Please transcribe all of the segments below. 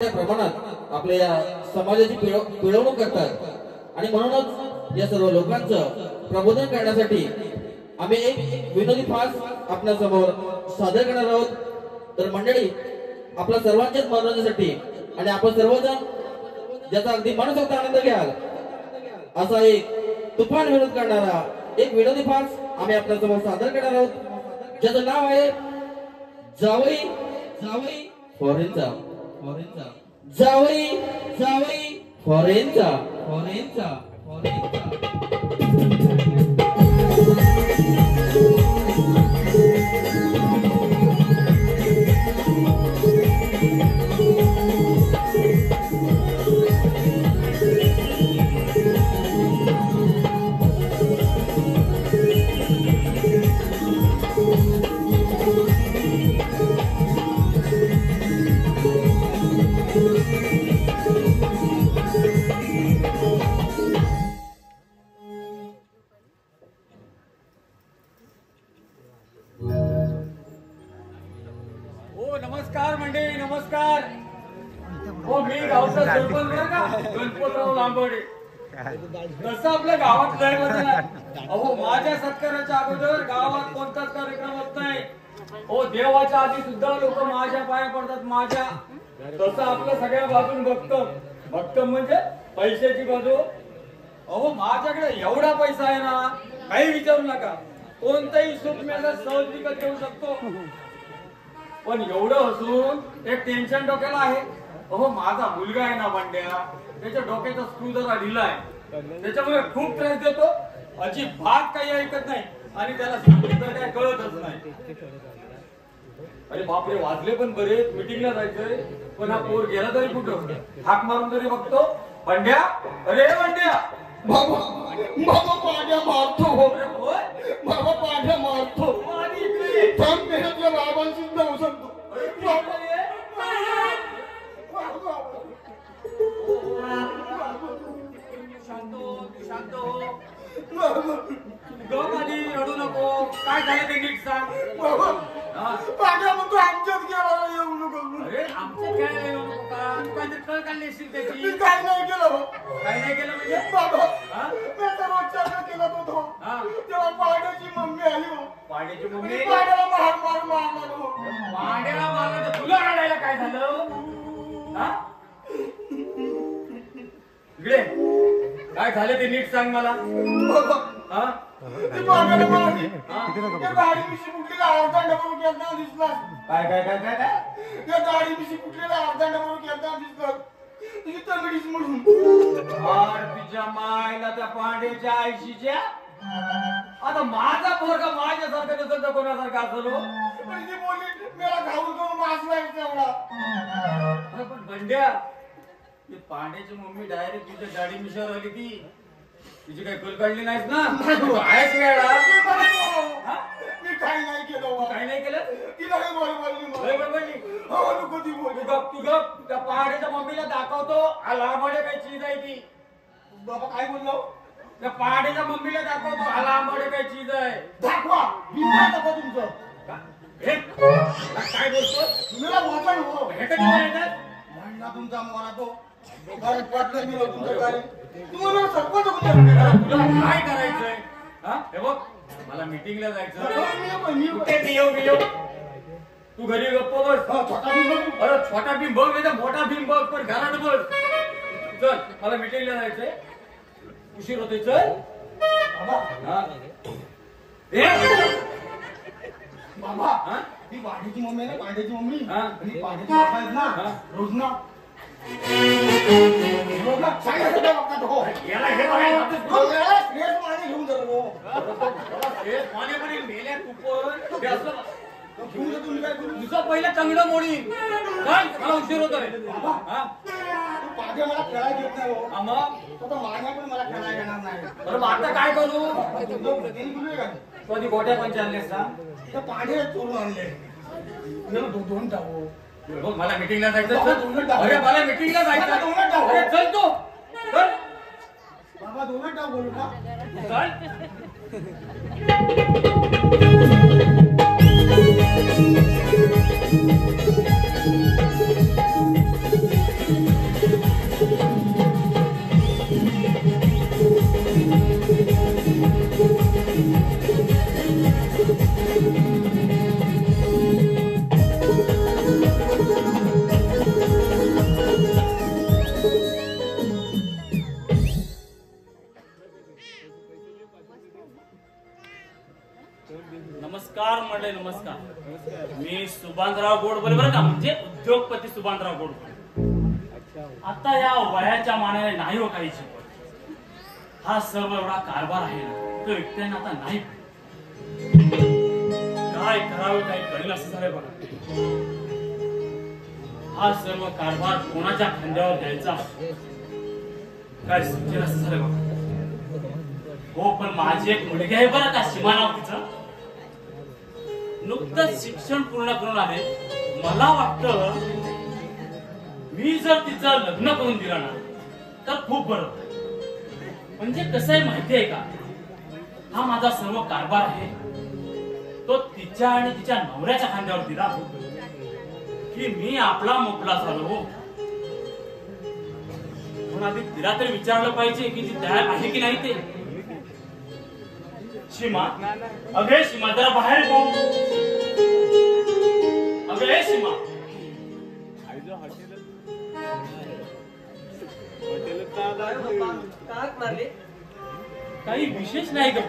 प्रमाणात आपल्या या समाजाची पिळवणूक करतात आणि म्हणूनच या सर्व लोकांचं प्रबोधन करण्यासाठी आम्ही एक विनोदी फास आपल्या समोर सादर करणार आहोत। तर मंडळी, आपल्या सर्वांच्याच मनोरंजनासाठी आणि आपण सर्वजण ज्याचा अगदी मनसोक्त आनंद घ्याल असा एक तुफान विनोद करणारा एक विनोदी फास आम्ही आपल्या समोर सादर करणार आहोत, ज्याचं नाव आहे जावई जावई फॉरेनचा जावई जावई फॉरेनचा फॉरेनचा नमस्कार मंडळी, नमस्कार। हो, मी गावचा सरपंच बरं का, गणपतराव लांबोडे। तसं आपल्या गावात लय बदल आहे। अहो, माझ्या सत्काराच्या अगोदर गावात कोणताच कार्यक्रम होत नाही। हो, देवाच्या आधी सुद्धा लोक माझ्या पाया पडतात माझ्या। तसं आपलं सगळ्या बाजून भक्त म्हणजे पैशाची बाजू। अहो, माझ्याकडे एवढा पैसा आहे ना, काही विचारू नका। कोणताही सुख मेला सहज विकत घेऊ शकतो। पण एवढं असून एक टेन्शन डोक्याला आहे। अहो, माझा मुलगा आहे ना बंड्या, त्याच्या डोक्याचा स्क्रू जरा ढिला आहे, त्याच्यामुळे खूप त्रास देतो, अजिबात काही ऐकत नाही आणि त्याला सांगितलं काय कळतच नाही। अरे बापरे, वाजले पण बरेच, मीटिंगला जायचंय, पण हा पोर गेला तरी कुठं, हाक मारून तरी बघतो। बंड्या, अरे बंड्या, बाबा बाबा पाड्या मारतो, बाबा पाड्या मारतो। थांब, मेहनतल्या बाबांशी जाऊ शकतो। शांत हो, गप आधी रडू नको। काय झालं ते नीट सांग। पाड्या म्हणतो आमच्याच गेला येऊ नको। अरे आमच्या खेळायला येऊ नको का? तू काहीतरी कळ काढली असेल त्याची। काय नाही केलं, काय नाही केलं म्हणजे? बाबा मी सर्व चर्चा केला होतो, तेव्हा पाड्याची मम्मी आली हो। पाड्याची मम्मी पाड्याला मारला। पाड्याला मारलं तर तुला रडायला काय झालं? इकडे काय झालं ते नीट सांग मला। ती पाड्याला मारली, त्या गाडी मिशी कुठलेला अर्धा डबल केलता दिसला। काय काय काय काय काय त्या गाडी मिशी कुठलेला अर्धा डबल केलता दिसला, तुझी तंगडीच म्हणून। तुझ्या मायला त्या पांड्याच्या आईशीच्या। आता माझा पोरगा माझ्यासारखा नसेल तर कोणासारखा असलो। पण ती बोलली मेरा घाऊन करून वाचलाय तेवढा। पण बंड्या, ती पांड्याची मम्मी डायरेक्ट तुझ्या गाडी मिशावर आली, ती तुझी काही कल काढली नाहीस ना? तू आहेस वेळा। मी काही नाही केलं, काही नाही केलं। तिला काही बोलली तू गप त्या पहाड्याच्या मम्मीला दाखवतो आलांबडे काही चीज आहे ती। बाबा काय बोललो? त्या पहाड्याच्या मम्मीला दाखवतो आलांबडे काही चीज आहे। दाखवा, दाखवा तुमचं काय बोलतो? तुम्हाला वाचन हो, हे कधी येणार? म्हणला तुमचा मोरा तो पटलं मी तुमच्या गाडी। तुम्हाला सरपंच तुला काय करायचंय? हे बघ, मला मीटिंगला जायचं। येऊ तू घरी गप्प बस। छोटा भीम बघ। अरे छोटा भीम बघ नाही तर मोठा भीम बघ, पण घरात बस। चल, मला मीटिंगला जायचंय, उशीर होतोय। चल बाबा, ती पाड्याची मम्मी आहे ना, पाड्याची मम्मी आणि पाड्याची बाबा आहेत ना, रोजना सांगायचं बघतात हो। याला हे बघायचं स्ट्रेस माने घेऊन जातो माने मेल्या तू पण असं घेऊन जातो। मी काय करू? तुझं पहिलं चांगलं मोडी। चल, मला उशीर होतोय। तू पाड्या मला खेळायला घेत नाही हो। मग तो मान्या पण मला खेळायला येणार नाही। बरं, मग आता काय करू? का कधी गोट्या पण आणलेस ना? त्या पाड्या चोरून आणले, दोन टाकू। बघ, मला मीटिंगला जायचं। अरे मला मीटिंगला जायचं। अरे चल तू, चल बाबा, दोन टाक बोलू का? चल। सुभानराव गोडबोले बरं का, म्हणजे उद्योगपती सुभानराव गोडबोले. आता या वयाच्या मानाने नाही हो काही शिकवत. हा सर्व एवढा कारभार आहे ना, तो एकट्याने आता नाही. काय करावं काही कळेल असं झालंय बघा. हा सर्व कारभार कोणाच्या खांद्यावर द्यायचा काय सुचेल असं झालंय बघा. हो, पण माझी एक मुलगी आहे बरं का, सीमा नाव तिचं. नुकतंच शिक्षण पूर्ण करून आले. मला वाटतं मी जर तिचं लग्न करून दिलं ना तर खूप बरं. म्हणजे कसं आहे माहिती आहे का, हा माझा सर्व कारभार आहे तो तिच्या आणि तिच्या नवऱ्याच्या खांद्यावर दिला की मी आपला मोकळा झालो. हो, पण आधी तिला तरी विचारलं पाहिजे की ती तयार आहे की नाही ते. सीमा, अगे सीमा जरा बाहेर पो. अगे सीमा. काही विशेष नाही का,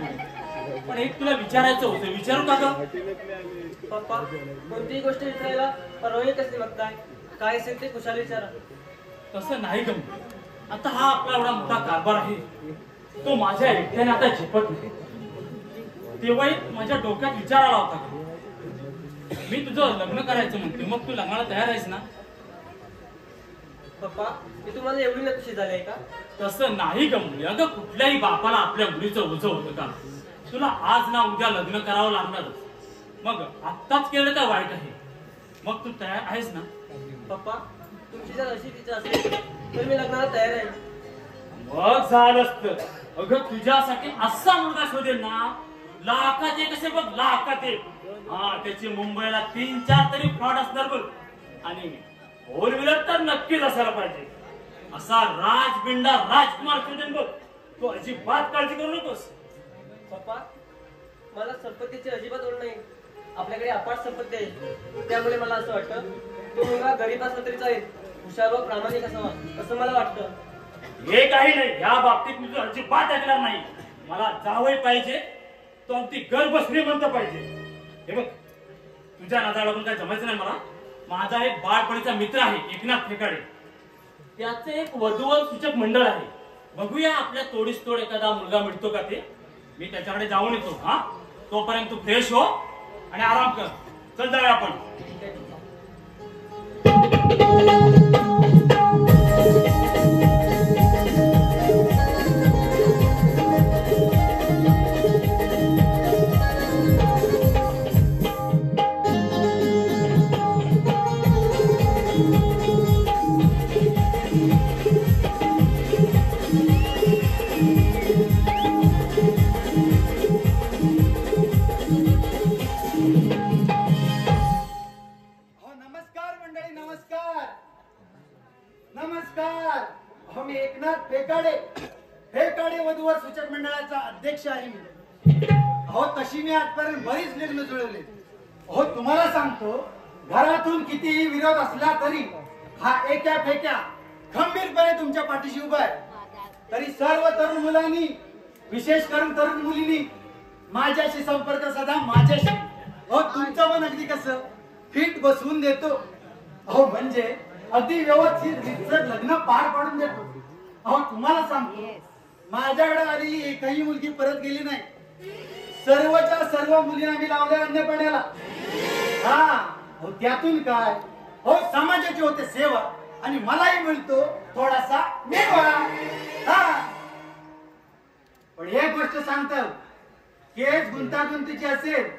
पण एक तुला विचारायचं होतं. विचारू का ग? पप्पा, कोणतीही गोष्ट विचारायला परवानगी कसली मागताय? काय असेल ते कुशाल विचारा. तसं नाही ग. आता हा आपला एवढा मोठा कारभार आहे, तो माझ्या एकट्याने आता झेपत नाही. तेव्हाही माझ्या डोक्यात विचार आला होता, मी तुझं लग्न करायचं म्हणते, मग तू लग्नाला तयार आहेस ना? पप्पा, मी तुम्हाला एवढी नक्षी झाली आहे का? तसं नाही ग मुली. अगं कुठल्याही बापाला आपल्या मुलीचं ओझं होतं का? तुला आज ना उद्या लग्न करावं लागणारच. मग आत्ताच केलं तर वाईट आहे. मग तू तयार आहेस ना? पप्पा, तुमची जर अशी इच्छा असेल तर मी लग्नाला तयार आहे. मग झालं असतं. अगं तुझ्यासाठी असा मुलगा शोधेल ना, लाखात एक असेल बघ, लाखात एक. हा, त्याची मुंबईला 3-4 तरी फ्लॉट असणार बघ. आणि 4 व्हीलर तर नक्कीच असायला पाहिजे. असा राजबिंडा राजकुमार शोधेल बघ. तू अजिबात काळजी करू नकोस. पप्पा, मला संपत्तीची अजिबात ओढ नाही. आपल्याकडे अपाट संपत्ती आहे, त्यामुळे मला असं वाटतं तो मुलगा गरीब असला तरी चालेल, हुशार व प्रामाणिक असावा असं मला वाटतं. हे काही नाही, या बाबतीत मी तुझं अजिबात ऐकणार नाही. मला जावई पाहिजे, तो अगदी गर्भ श्रीमंत पाहिजे. हे बघ, तुझ्या नादाला लागून काय जमायचं नाही मला. माझा एक बाळपणीचा मित्र आहे एकनाथ फेकाडे, त्याचं एक वधूवर सूचक मंडळ आहे. बघूया आपल्या तोडीस तोड एखादा मुलगा मिळतो का ते. मी त्याच्याकडे जाऊन येतो. हा, तोपर्यंत तू फ्रेश हो आणि आराम कर. चल जाऊया आपण. मी एकनाथ फेकाडे वधूवर सूचक मंडळाचा अध्यक्ष आहे मी. अहो, तशी मी आजपर्यंत बरीच लग्न जुळवले. अहो, तुम्हाला सांगतो, घरातून कितीही विरोध असला तरी हा एका फेक्या खंबीरपणे तुमच्या पाठीशी उभा आहे. तरी सर्व तरुण मुलांनी, विशेष करून तरुण मुलींनी माझ्याशी संपर्क साधा. माझ्याशी अहो, तुमचं मन अगदी कसं फिट बसवून देतो. अहो, म्हणजे अगदी व्यवस्थित लग्न पार पाडून देतो. अहो, तुम्हाला सांगतो, माझ्याकडे आलेली एकही मुलगी परत गेली नाही. सर्वच्या सर्व मुलींना मी लावल्या अन्य पाण्याला. हा, हो, त्यातून काय हो, समाजाची होते सेवा आणि मलाही मिळतो थोडासा मेवा. हा, पण एक गोष्ट सांगतो, केस गुंतागुंतीची असेल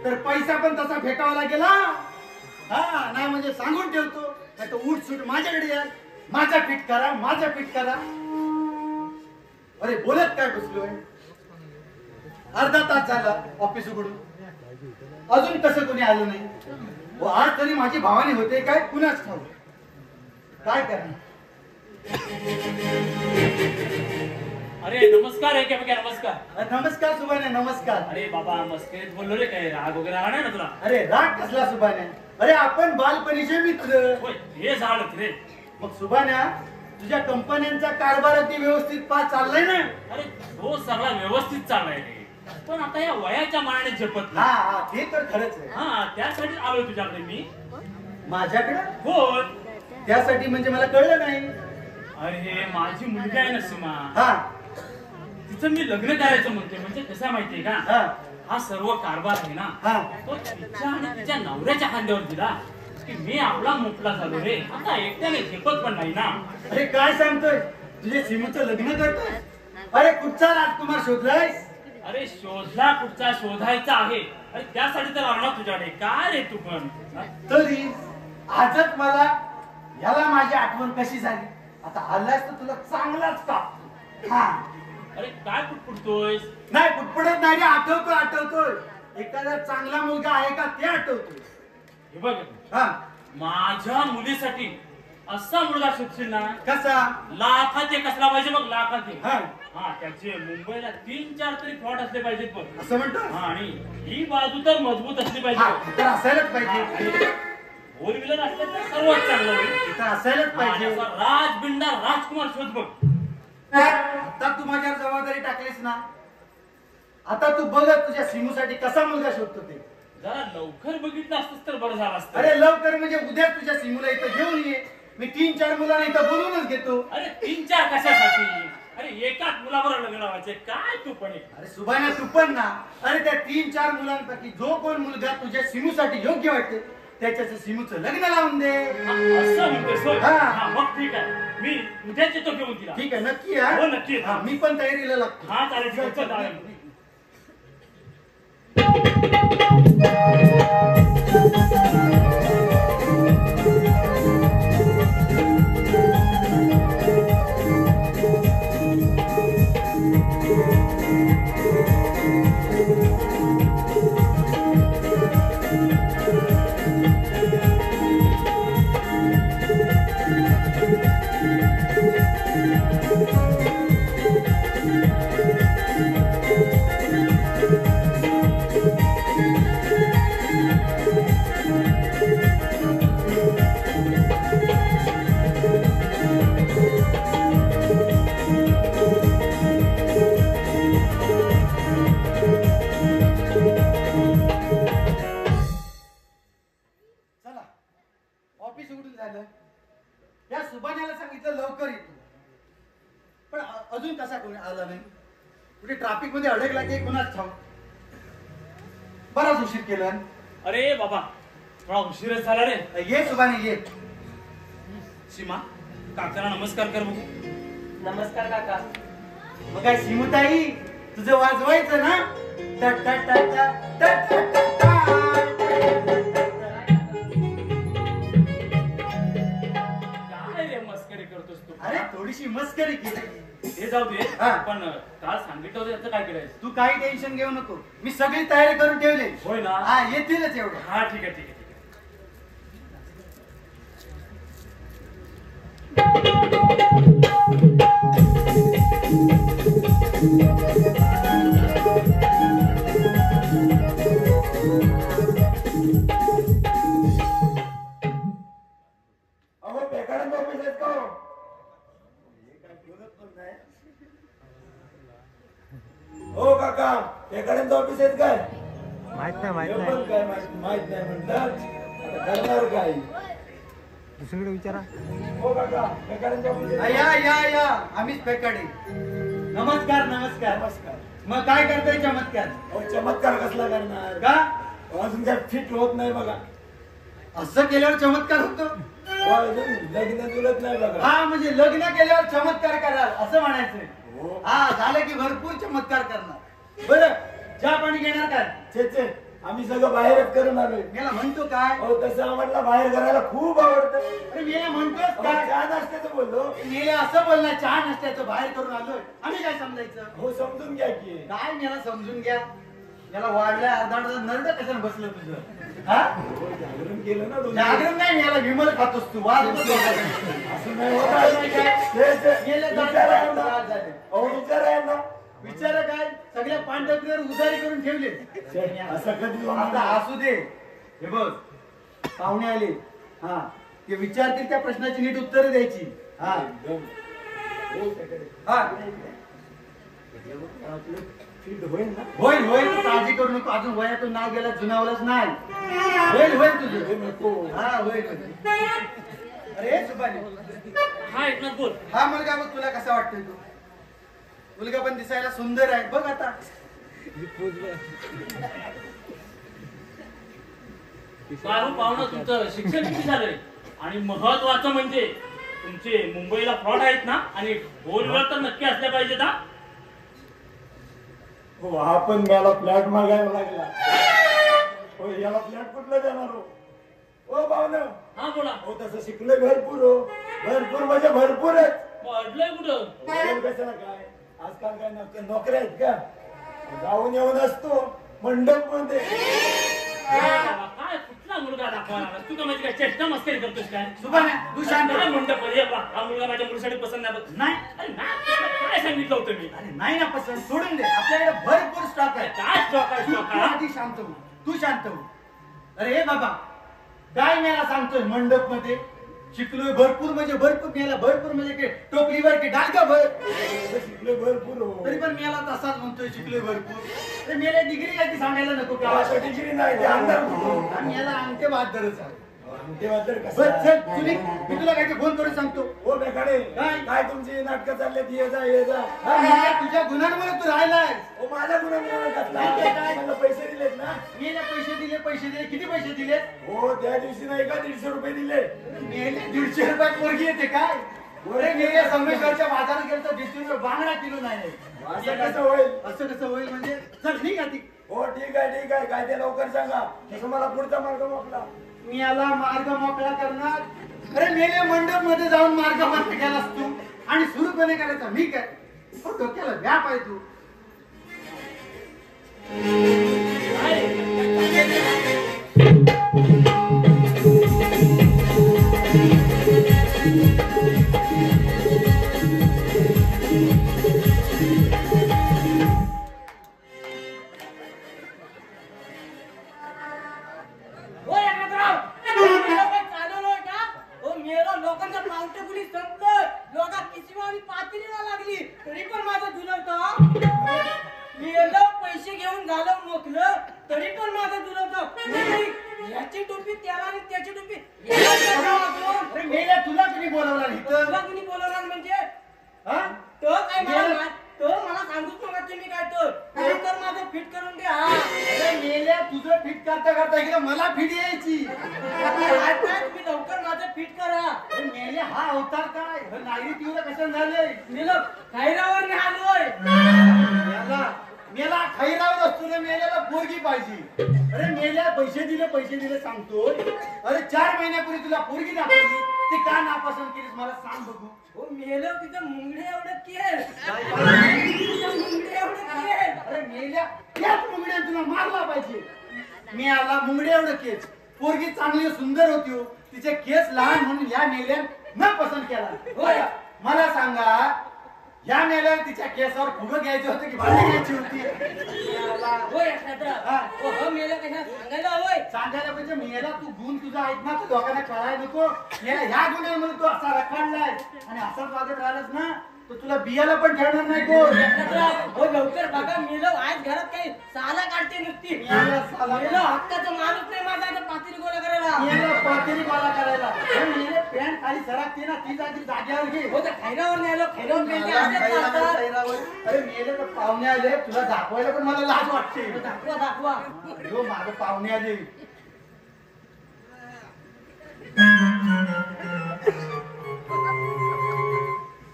तर पैसा पण तसा फेकावा लागेल. हा, नाही म्हणजे सांगून ठेवतो, नाही तर उठ सूट माझ्याकडे या, माझा पीठ करा, माझा पीठ करा. अरे बोलत काय बसलोय, अर्धा तास झाला ऑफिस उघडून, अजून कसं कोणी आलं नाही. आज तरी माझी भावानी होते काय कुणाच ठाऊक. काय करणार. अरे नमस्कार. नमस्कार. नमस्कार सुभाने, नमस्कार. अरे बाबा, मस्करीत बोललो रे, काय राग वगैरे आला नाही ना तुला? अरे राग कसला सुभाने, अरे आपण बालपणीचे मित्र. हे झालं रे. मग सुभान्या, तुझ्या कंपन्यांचा कारभार अगदी व्यवस्थित चाललाय ना? अरे हो, सगळा व्यवस्थित चाललाय रे. पण आता या वयाच्या मानाने झेपत हा नाही. हा ते तर खरंच आहे. हा त्यासाठी आलोय तुझ्याकडे मी. माझ्याकडे बोल. त्यासाठी म्हणजे मला कळलं नाही. अरे माझी मुलगी आहे ना सीमा, हा तिचं मी लग्न करायचं म्हणते. म्हणजे कसं माहितीये का, हा हा सर्व कारभार आहे ना हा तो तिच्या आणि तिच्या नवऱ्याच्या खांद्यावर दिला की मी आपला मोकळा झालो रे. आता एकट्याने झेपत पण नाही ना. अरे काय सांगतोय, तुझे सीमूचं लग्न करतोय? अरे कुठचा राजकुमार शोधलायस? अरे शोधला कुठचा, शोधायचा आहे. अरे त्यासाठी तर आला तुझ्याकडे. काय रे तू पण. तरी आजच मला याला माझी आठवण कशी झाली. आता आलास तर तुला चांगलाच का. हा अरे काय पुटपुटतोयस. नाही पुटपुटत नाही रे, आठवतोय. एखादा चांगला मुलगा आहे का ते आठवतोय. हे बघ, हा माझ्या मुलीसाठी असा मुलगा शोधशील ना, कसा. लाखात एक असला पाहिजे बघ, लाखात एक. हा हा त्याचे मुंबईला 3-4 तरी फ्लॉट असले पाहिजेत बघ. असं म्हणतो. हा आणि ही बाजू तर मजबूत असली हा पाहिजे. तर असायलाच पाहिजे. फोर व्हीलर असलं तर सर्वात चांगलं होईल. तर असायलाच हा, आणि पाहिजे. असा राजबिंडा राजकुमार शोध बघ. आता तू माझ्यावर जबाबदारी टाकलीस ना, आता तू बघत तुझ्या सिमूसाठी कसा मुलगा शोधतो ते. जरा लवकर बघितलं असतंस तर बरं झालं असतं. अरे लवकर म्हणजे उद्या तुझ्या सिमूला इथं घेऊन ये. मी 3-4 मुलांना इथं बोलूनच घेतो. अरे 3-4 कशासाठी. अरे एकाच मुलाबरोबर लग्न लावायचे. काय तू पण एक. अरे सुभाना तू पण ना. अरे त्या 3-4 मुलांपैकी जो कोण मुलगा तुझ्या सिमूसाठी योग्य वाटते त्याच्याचं सिमूचं लग्न लावून दे. असं म्हणतोस होय? हा. हा, मग ठीक आहे. मी उद्याच येतो घेऊन तिला. ठीक आहे नक्की या. हो, नक्की येतो. हा, मी पण तयारीला लागतो. हा चालेल, चल, चल, चालेल. चला ऑफिस उघडून झालं. या सुभाण्याला सांगितलं लवकर येतो, पण अजून कसा कोणी आला नाही. कुठे ट्रॅफिक मध्ये अडकला की कुणाच ठाऊक. बराच उशीर केला. अरे बाबा थोडा उशीरच झाला रे. ये सुभाने ये. सीमा काकाला नमस्कार कर बघू. नमस्कार काका. मग काय सीमुताई तुझं वाजवायचं ना. टा टा टा टा टा टा टा टा. काय रे मस्करी करतोस तू. अरे थोडीशी मस्करी केली. हे जाऊ दे. हा. पण काल सांगितलं होतं त्याचं काय करायचं. तू काही टेन्शन घेऊ नको, मी सगळी तयारी करून ठेवली. होय ना. हा येतीलच एवढं. हा ठीक आहे ठीक आहे. अहो बेकारांचं ऑफिस आहेत का हो? हो काका बेकारांचं ऑफिस आहेत काय? माहित नाही हे पण काय माहित नाही म्हणतात. आता करणार काय? दुसरीकडे विचारा. हो काका बेकारांचं ऑफिस आहेत. या या या आम्हीच पेकाडे. नमस्कार नमस्कार. नमस्कार. मग काय करताय चमत्कार. अहो चमत्कार कसला करणार का अजून काय फिट होत नाही बघा. असं केल्यावर चमत्कार होतो. हो, अजून लग्न जुळत नाही बघा. हा म्हणजे लग्न केल्यावर चमत्कार कराल असं म्हणायचंय. हो. हा झालं की भरपूर चमत्कार करणार. बरं चहा पाणी घेणार काय. छे आम्ही सगळं बाहेरच करून आलोय. मला म्हणतो काय. हो तसं आम्हाला बाहेर करायला खूप आवडतं. अरे मी म्हणतोस अहो, काय. चहा नाश्त्याचं बोललो. मी असं बोलणार चहा नसत्याचं बाहेर करून आलोय. आम्ही काय समजायचं. हो समजून घ्या की. काय मला समजून घ्या. याला वाढल्या अर्धा नरड कशाला बसलं तुझं. हा हो, जागरण केलं ना तुम्ही. जागरण नाही याला विमल खातोस तू. वाद नको. असं नाही होत आहे. गेले विचार आहे ना. वाद झाले. अहो विचार आहे ना. विचार काय सगळ्या पांढऱ्यावर उधारी करून ठेवले. असं कधी होणार आता नाही. असू दे. हे बघ पाहुणे आले. हा ते विचारतील त्या प्रश्नाची नीट उत्तरं द्यायची. हा एकदम. हो, त्याकडे. हा आपलं फिट होईल ना? होईल होईल, तू काळजी करू नको. अजून वयातून नाव गेला जुनावलंच नाही. होईल होईल तुझं. नको. हा होईल होईल. अरे सुभाने, हा एकनाथ बोल. हा मुलगा बघ, तुला कसा वाटतोय तू? मुलगा पण दिसायला सुंदर आहे बघ आता. बाबू पाहुणं, तुमचं शिक्षण किती झालंय? आणि महत्वाचं म्हणजे तुमचे मुंबईला फ्रॉड आहेत ना, आणि फोनवर तर नक्की असल्या पाहिजेत हा. हो, हा पण मला फ्लॅट मागायला लागला. हो, याला फ्लॅट कुठलं देणार हो? ओ पाहुणं, हा बोला. हो तसं शिकलोय भरपूर हो. भरपूर म्हणजे भरपूरच. अडलंय कुठं? बोल कशाला काय? आजकाल काय नोकऱ्या आहेत का? जाऊन येऊन असतो मंडप मध्ये. काय कुठला मुलगा दाखवणार? तू का माझी काय चेष्टा मस्करी करतोस काय? सुभाने, तू शांत काय हो. म्हणतो पण हे बघ, हा मुलगा माझ्या मुलीसाठी पसंत नाही बघ. नाही. अरे नाही, काय सांगितलं होतं मी? अरे नाही ना पसंत, सोडून दे. आपल्याकडे भरपूर स्टॉक आहे. काय स्टॉक आहे, तू स्टॉक तू आहे? आधी शांत हो. तू शांत हो. अरे हे बाबा, काय मला सांगतोय मंडप मध्ये शिकलोय भरपूर म्हणजे भरपूर. मेला भरपूर म्हणजे काय टोपलीवर की डालका भर. शिकलोय भरपूर हो. तरी पण मेला तसाच म्हणतोय शिकलोय भरपूर. ते मेले डिग्री काय ती सांगायला नको का? असं डिग्री नाही ते अंधार कुठं? आणि याला अंगठे बहादरच आहे. तेव्हा तर बस कसं? चल तुम्ही, मी तुला काय फोन करून सांगतो. हो बेकाडे, काय? काय तुमची नाटकं चाललेत? ये जा ये जा. हा, मेल्या तुझ्या गुणांमुळे तू राहिलाय. हो, माझ्या गुन्हा कसला? काय? मला पैसे दिलेत ना? मेले पैसे दिले. किती पैसे दिले? हो, त्या दिवशी नाही का 150 रुपये दिले? मेले 150 रुपयात पोरगी येते काय? अरे मेल्या संमेश्वरच्या बाजारात गेलं तर 150 रुपये बांगडा किलो नाही. असं कसं होईल? असं कसं होईल म्हणजे? चल ठीक आहे. हो ठीक आहे ठीक आहे. काय ते लवकर सांगा, तसं मला पुढचा मार्ग मोकला. मी याला मार्ग मोकळा करणार. अरे मेले मंडप मध्ये जाऊन मार्ग मोकळा केलास तू, आणि सुरू कोणी करायचा? मी काय? हो, डोक्याला व्याप आहे तू. हो एकनाथराव, काय चालवलंय का? हो मेलं, लोकांचं पावटे कुणी संपलं, लोका किसिमावी पातळीला लागली, तरी पण माझं झुलवतं. मेलं, पैसे घेऊन झालं मोकलं, तरी पण माझं झुलवतं. याची टोपी त्याला आणि त्याची टोपी याला त्याला वाजवून. अरे मेल्या, तुला कुणी बोलावलं इथं? तुला कुणी बोलवणार म्हणजे? हा? तो काय मला सांगूच नका तुम्ही काय तर माझं फिट करून द्या. अरे मेल्या, तुझं फिट करता करता इकडे मला फिट यायची. तुम्ही लवकर माझं फिट करा. अरे मेल्या, हा अवतार काय? नागरी तीव्र कशाने झालंय? मी लोक खैरावर आलोय. मेला खैरावर असतो रे. मेल्याला पोरगी पाहिजे. अरे मेल्या, पैसे दिले सांगतोय. अरे 4 महिन्यापूर्वी तुला पोरगी दाखवली, ती का नापसंत केलीस मला सांग बघू. हो मेलं, तिथं मुंगडे एवढं केस. अरे मेल्या, त्याच मुंगड्याने तुला मारला पाहिजे. मी आला मुंगडे एवढं केस. पोरगी चांगली सुंदर होती हो, तिचे केस लहान म्हणून या मेल्यान न पसंत केला. होय. मला सांगा, या मेल्याला तिच्या केसावर फुगं घ्यायचं होतं की भांडी घ्यायची होती? होय हो मेलं कशा सांगायला हवंय. सांगायला पाहिजे. मेला तू गुण तुझा आहेत ना, तर लोकांना कळायला नको. मेला ह्या गुन्ह्यामध्ये तू असा रखडलाय आणि असाच वागत राहिलास ना, तर तुला बियाला पण ठेवणार नाही कोण. हो लवकर बघा, मेलं आज घरात काही साला काढते नुसती. मेला साला. मेलं हक्काचं माणूस नाही माझा, आता पातेली गोळा करायला. मेला पातेली गोळा करायला. मेले पॅन्ट खाली सरकते ना, ती जागी जाग्यावर घे. हो तर खैरावर नाही खैरावर पेंटे मेला आलेच असतात. खैरावर. अरे मेले तर पाहुणे आले, तुला दाखवायला पण मला लाज वाटते. दाखवा. हो, मागं पाहुणे आले.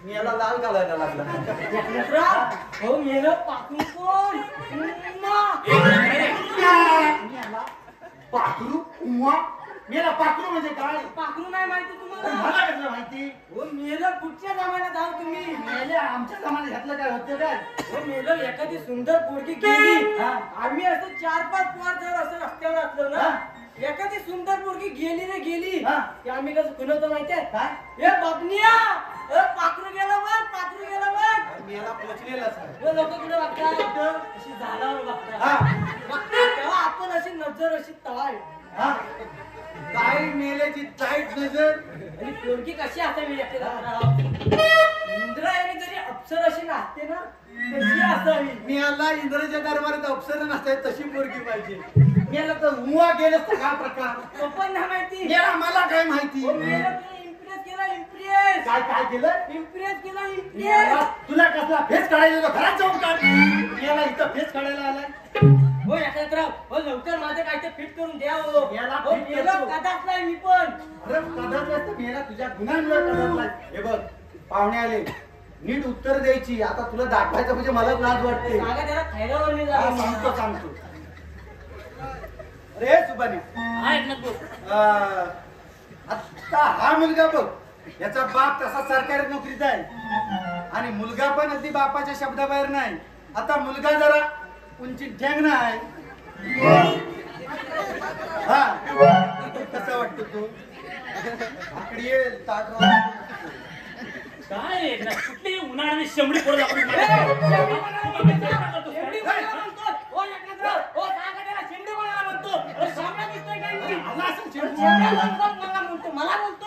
मी याला लाल घालायला लागला. हो मेलं पाकून कोण? पाखरू उमा. मेला पाखरू म्हणजे काय? पाखरू नाही माहिती अरे तुम्हाला? मला कसं माहिती? हो मेलं, कुठच्या जमान्यात आहो तुम्ही? मेल्या, आमच्या जमान्यात घातलं काय होतं काय? हो मेलं, एखादी सुंदर पोरगी गेली, हा. आम्ही असं 4-5 वार जर असं रस्त्यावर असलो ना, हा. एखादी सुंदर पोरगी गेली रे गेली, हा. ते आम्ही कसं खुनवतो माहितीये? काय? ए बबनिया, पाखरू गेला बघ. मेला पोचलेलाच आहे. हे लोक कुठे बघतात? अशी झाडावर बघतात. हा. बघतात तेव्हा आपण अशी नजर अशी तवाय. हा? काय मेल्याची टाईट नजर. आणि पोरगी कशी असावी याचे इंद्रायणी जरी अप्सर अशी नाचते ना, तशी असावी. मी याला इंद्राच्या दरबारात अप्सरा नसते तशी पोरगी पाहिजे. मेला तर मुवा गेलं सगळा प्रकार. तो पण नाही माहिती. मेला मला काय माहिती. इम्प्रेस केला इम्प्रेस. काय काय केलं. इम्प्रेस केला मेला इम्प्रेस. तुला कसला फेस काढायला येतो घरात जाऊन काढ. मेला इथं फेस काढायला आलाय. हो यात्राव हो लवकर माझं काय ते फिट करून द्या हो. याला हो fit गेलो करतो. कदाच नाही मी पण. अरे कदाच असतं मेला तुझ्या गुन्ह्यांमुळे कदाच. हे बघ पाहुणे आले नीट उत्तर द्यायची. आता तुला दाखवायचं म्हणजे मला लाज वाटते. सांगा त्याला खायला मी हा, सांगतो सांगतो. अरे सुबानी आता हा मुलगा बघ याचा बाप तसा सरकारी नोकरीचा आहे आणि मुलगा पण अगदी बापाच्या शब्दाबाहेर नाही. आता मुलगा जरा उंची ठेंगणा आहे. हा कसा वाटतो तू. आकडी ये ताट राहून. काय रे ना कुठली उन्हाळ्याने शेंबडी पडत आपण मला बोलतो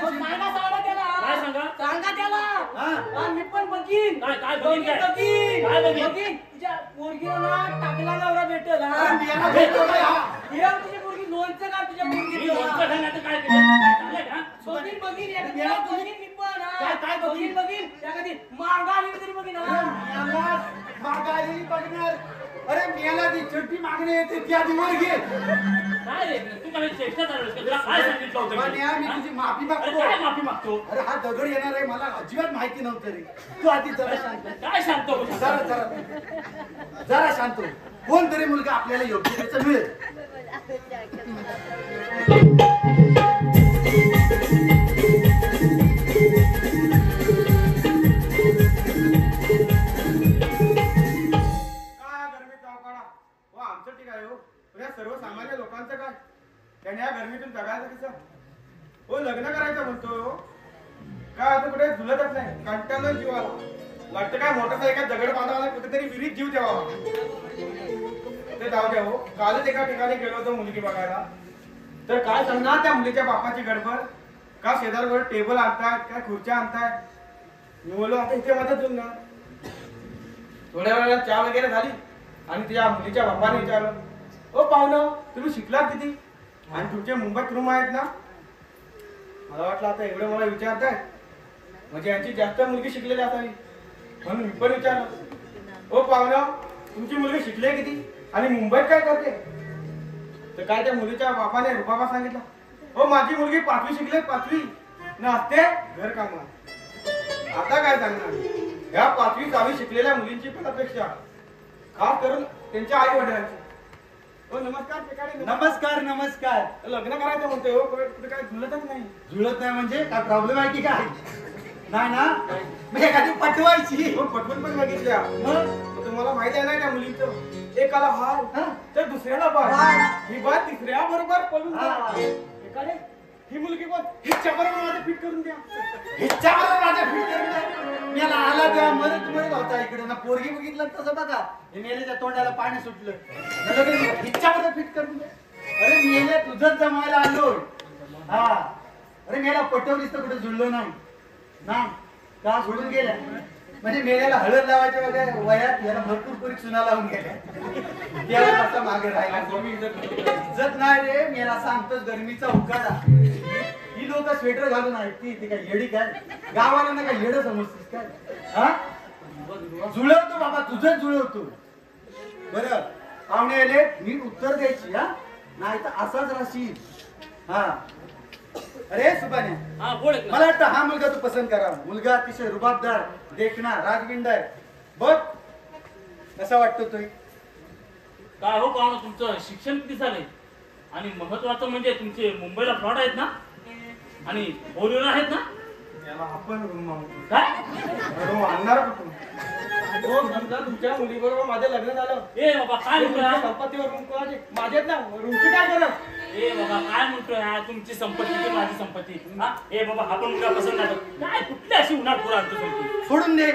काय सांगा? सांगा त्याला हा. मी पण बघीन. काय बघीन काय? बघीन काय बघीन? बघीन. तुझ्या पोरगीला टाकला नवरा भेटेल. मी याला भेटतो काय? हा. हिरव तुझी पोरगी लोणचं का तुझ्या मी पोरगीला. लोणचं खाण्याचं काय केलं? चाललंय का? बघीन बघीन याला एकदा तुझी- बघीन मी पण. हा. काय- काय बघीन? बघीन त्या कधी मांगा आली तरी बघीन. हा. याला मागायली बघणार. अरे मेला ती छोटी मागणी येते ती आधी वर घे. काय रे तू काय चेष्टा चालवलीस का? तुला काय सांगितलं होतं पण मी? या मी हा? तुझी माफी अरे काय मागतो. माफी मागतो? अरे हा दगड येणार आहे मला अजिबात माहिती नव्हतं रे. तू आधी जरा शांत. काय सांगतो जरा जरा जरा शांत हो. कोणतरी मुलगा आपल्याला योग्य त्याचं मिळेल. काय गरमी कावकाळा हो आमचं ठीक आहे हो पण या सर्वसामान्य लोकांचं काय त्याने या गरमीतून जगायचं कसं हो लग्न करायचं म्हणतो हो. काय आता कुठे झुलतच नाही कंटाळलोय जीवाला वाटतं काय मोटरसायकल दगड बांधावा कुठेतरी विहिरीत जीव ठेवावा. ते जाऊ द्या हो कालच एका ठिकाणी गेलो होतो मुलगी बघायला तर काय सांगणार त्या मुलीच्या बापाची गडबड का शेजारवर टेबल आणतायत काय खुर्च्या आणतायत. मी बोललो आता इथे मदत होईल ना. थोड्या वेळात चहा वगैरे झाली आणि तिच्या मुलीच्या बापाने विचारलं ओ पाहुणं तुम्ही शिकलात किती आणि तुमचे मुंबईत रूम आहेत ना. मला वाटलं आता एवढं मला विचारताय म्हणजे यांची जास्त मुलगी शिकलेली असावी म्हणून मी पण विचारलं ओ पाहुणं तुमची मुलगी शिकली आहे किती आणि मुंबईत काय करते. तर काय त्या मुलीच्या बापाने रुबाबा सांगितला हो माझी मुलगी 5वी शिकले 5वी न असते घर कामात. आता काय सांगणार या 5वी 6वी शिकलेल्या मुलींची पण अपेक्षा खास करून त्यांच्या आई वडिलांची. हो नमस्कार ठिकाणी नमस्कार नमस्कार. लग्न करायचं म्हणतोय हो कुठे काय झुलतच नाही. जुळत नाही म्हणजे काय प्रॉब्लेम आहे की काय. नाही ना म्हणजे एखादी पटवायची. हो पटवून पण बघितल्या मग तुम्हाला माहिती आहे ना त्या मुलीचं एकाला हार हा? तर दुसऱ्याला बार हार. ही बार तिसऱ्या बरोबर पळून हा. जा. एकाने ही मुलगी पण हिच्या बरोबर माझं फिट करून द्या. हिच्याबरोबर माझ्या फिट करून द्या. मेला आला तेव्हा मरत मरत होता इकडे ना पोरगी बघितलं तसं बघा हे मेल्याच्या तोंडाला पाणी सुटलं. हिच्याबरोबर फिट करून द्या. अरे मेल्या तुझंच जमायला आलो. हा अरे मेला पटवलीस तर कुठे जुळलो नाही ना का सोडून गेल्या म्हणजे मेल्याला हळद लावायच्या वगैरे वयात याला भरपूर पोरी चुना लावून गेल्या. त्यावेळेस असा मागे राहिला. इज्जत नाही रे मेला सांगतोच गरमीचा उकाडा. ही लोक स्वेटर घालून आहेत ती काय येडी काय गावाला ना काय येडं समजतीस काय. हा जुळवतो बाबा तुझंच जुळवतो. बरं पाहुणे आले नीट उत्तर द्यायची हा नाही तर असाच राहशील. हा अरे सुबान्या हा बोल एक ना. मला वाटतं हा मुलगा तू पसंत करा. मुलगा अतिशय रुबाबदार देखणा राजबिंड आहे. बघ कसा वाटतो तो. काय हो पाहुणं तुमचं शिक्षण किती झालंय आणि महत्वाचं म्हणजे तुमचे मुंबईला फ्लॉट आहेत ना आणि फोर व्हीलर आहेत ना. याला आपण रूम मागतो काय रूम आणणार कुठून हो समजा तुमच्या मुलीबरोबर माझं लग्न झालं ए बाबा काय तुमच्या म्हणतोय संपत्तीवर रूम कोणाची माझ्यात ना रूमची काय गरज. ए बाबा काय म्हणतोय हा तुमची संपत्ती की माझी संपत्ती. हा ए बाबा आपण मुलगा पसंत नाही करत. काय कुठली अशी उन्हाळ पुरा आणतो तुम्ही. सोडून दे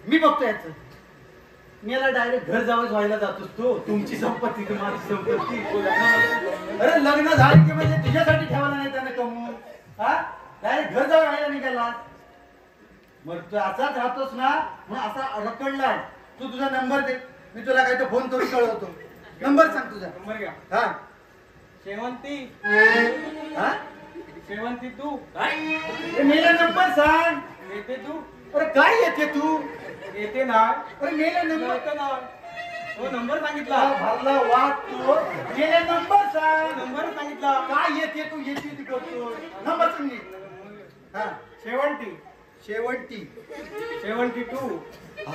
मी बघतो याच. मला डायरेक्ट घर जावंच व्हायला जातोस तो. तुमची संपत्ती की माझी संपत्ती. अरे लग्न झालं की म्हणजे तुझ्यासाठी ठेवायला नाही त्याने कमवून. हा डायरेक्ट घर जावं व्हायला निघाला. मग तू असाच राहतोस ना मग असा रखडलाय तू तुझा नंबर दे, मी तुला काय तो फोन करून कळवतो. नंबर सांग तुझा. नंबर घ्या. हा शेवंती हा शेवंती तू ए, मेला नंबर सांग. येते तू अरे काय येते तू? येते ना अरे मेला नंबर येते ना हो नंबर सांगितला भरला वाट तू. मेला नंबर सांग. नंबर सांगितला काय येते तू? येते ती करतो. नंबर सांग नीट. हा शेवंती शेवंती. 72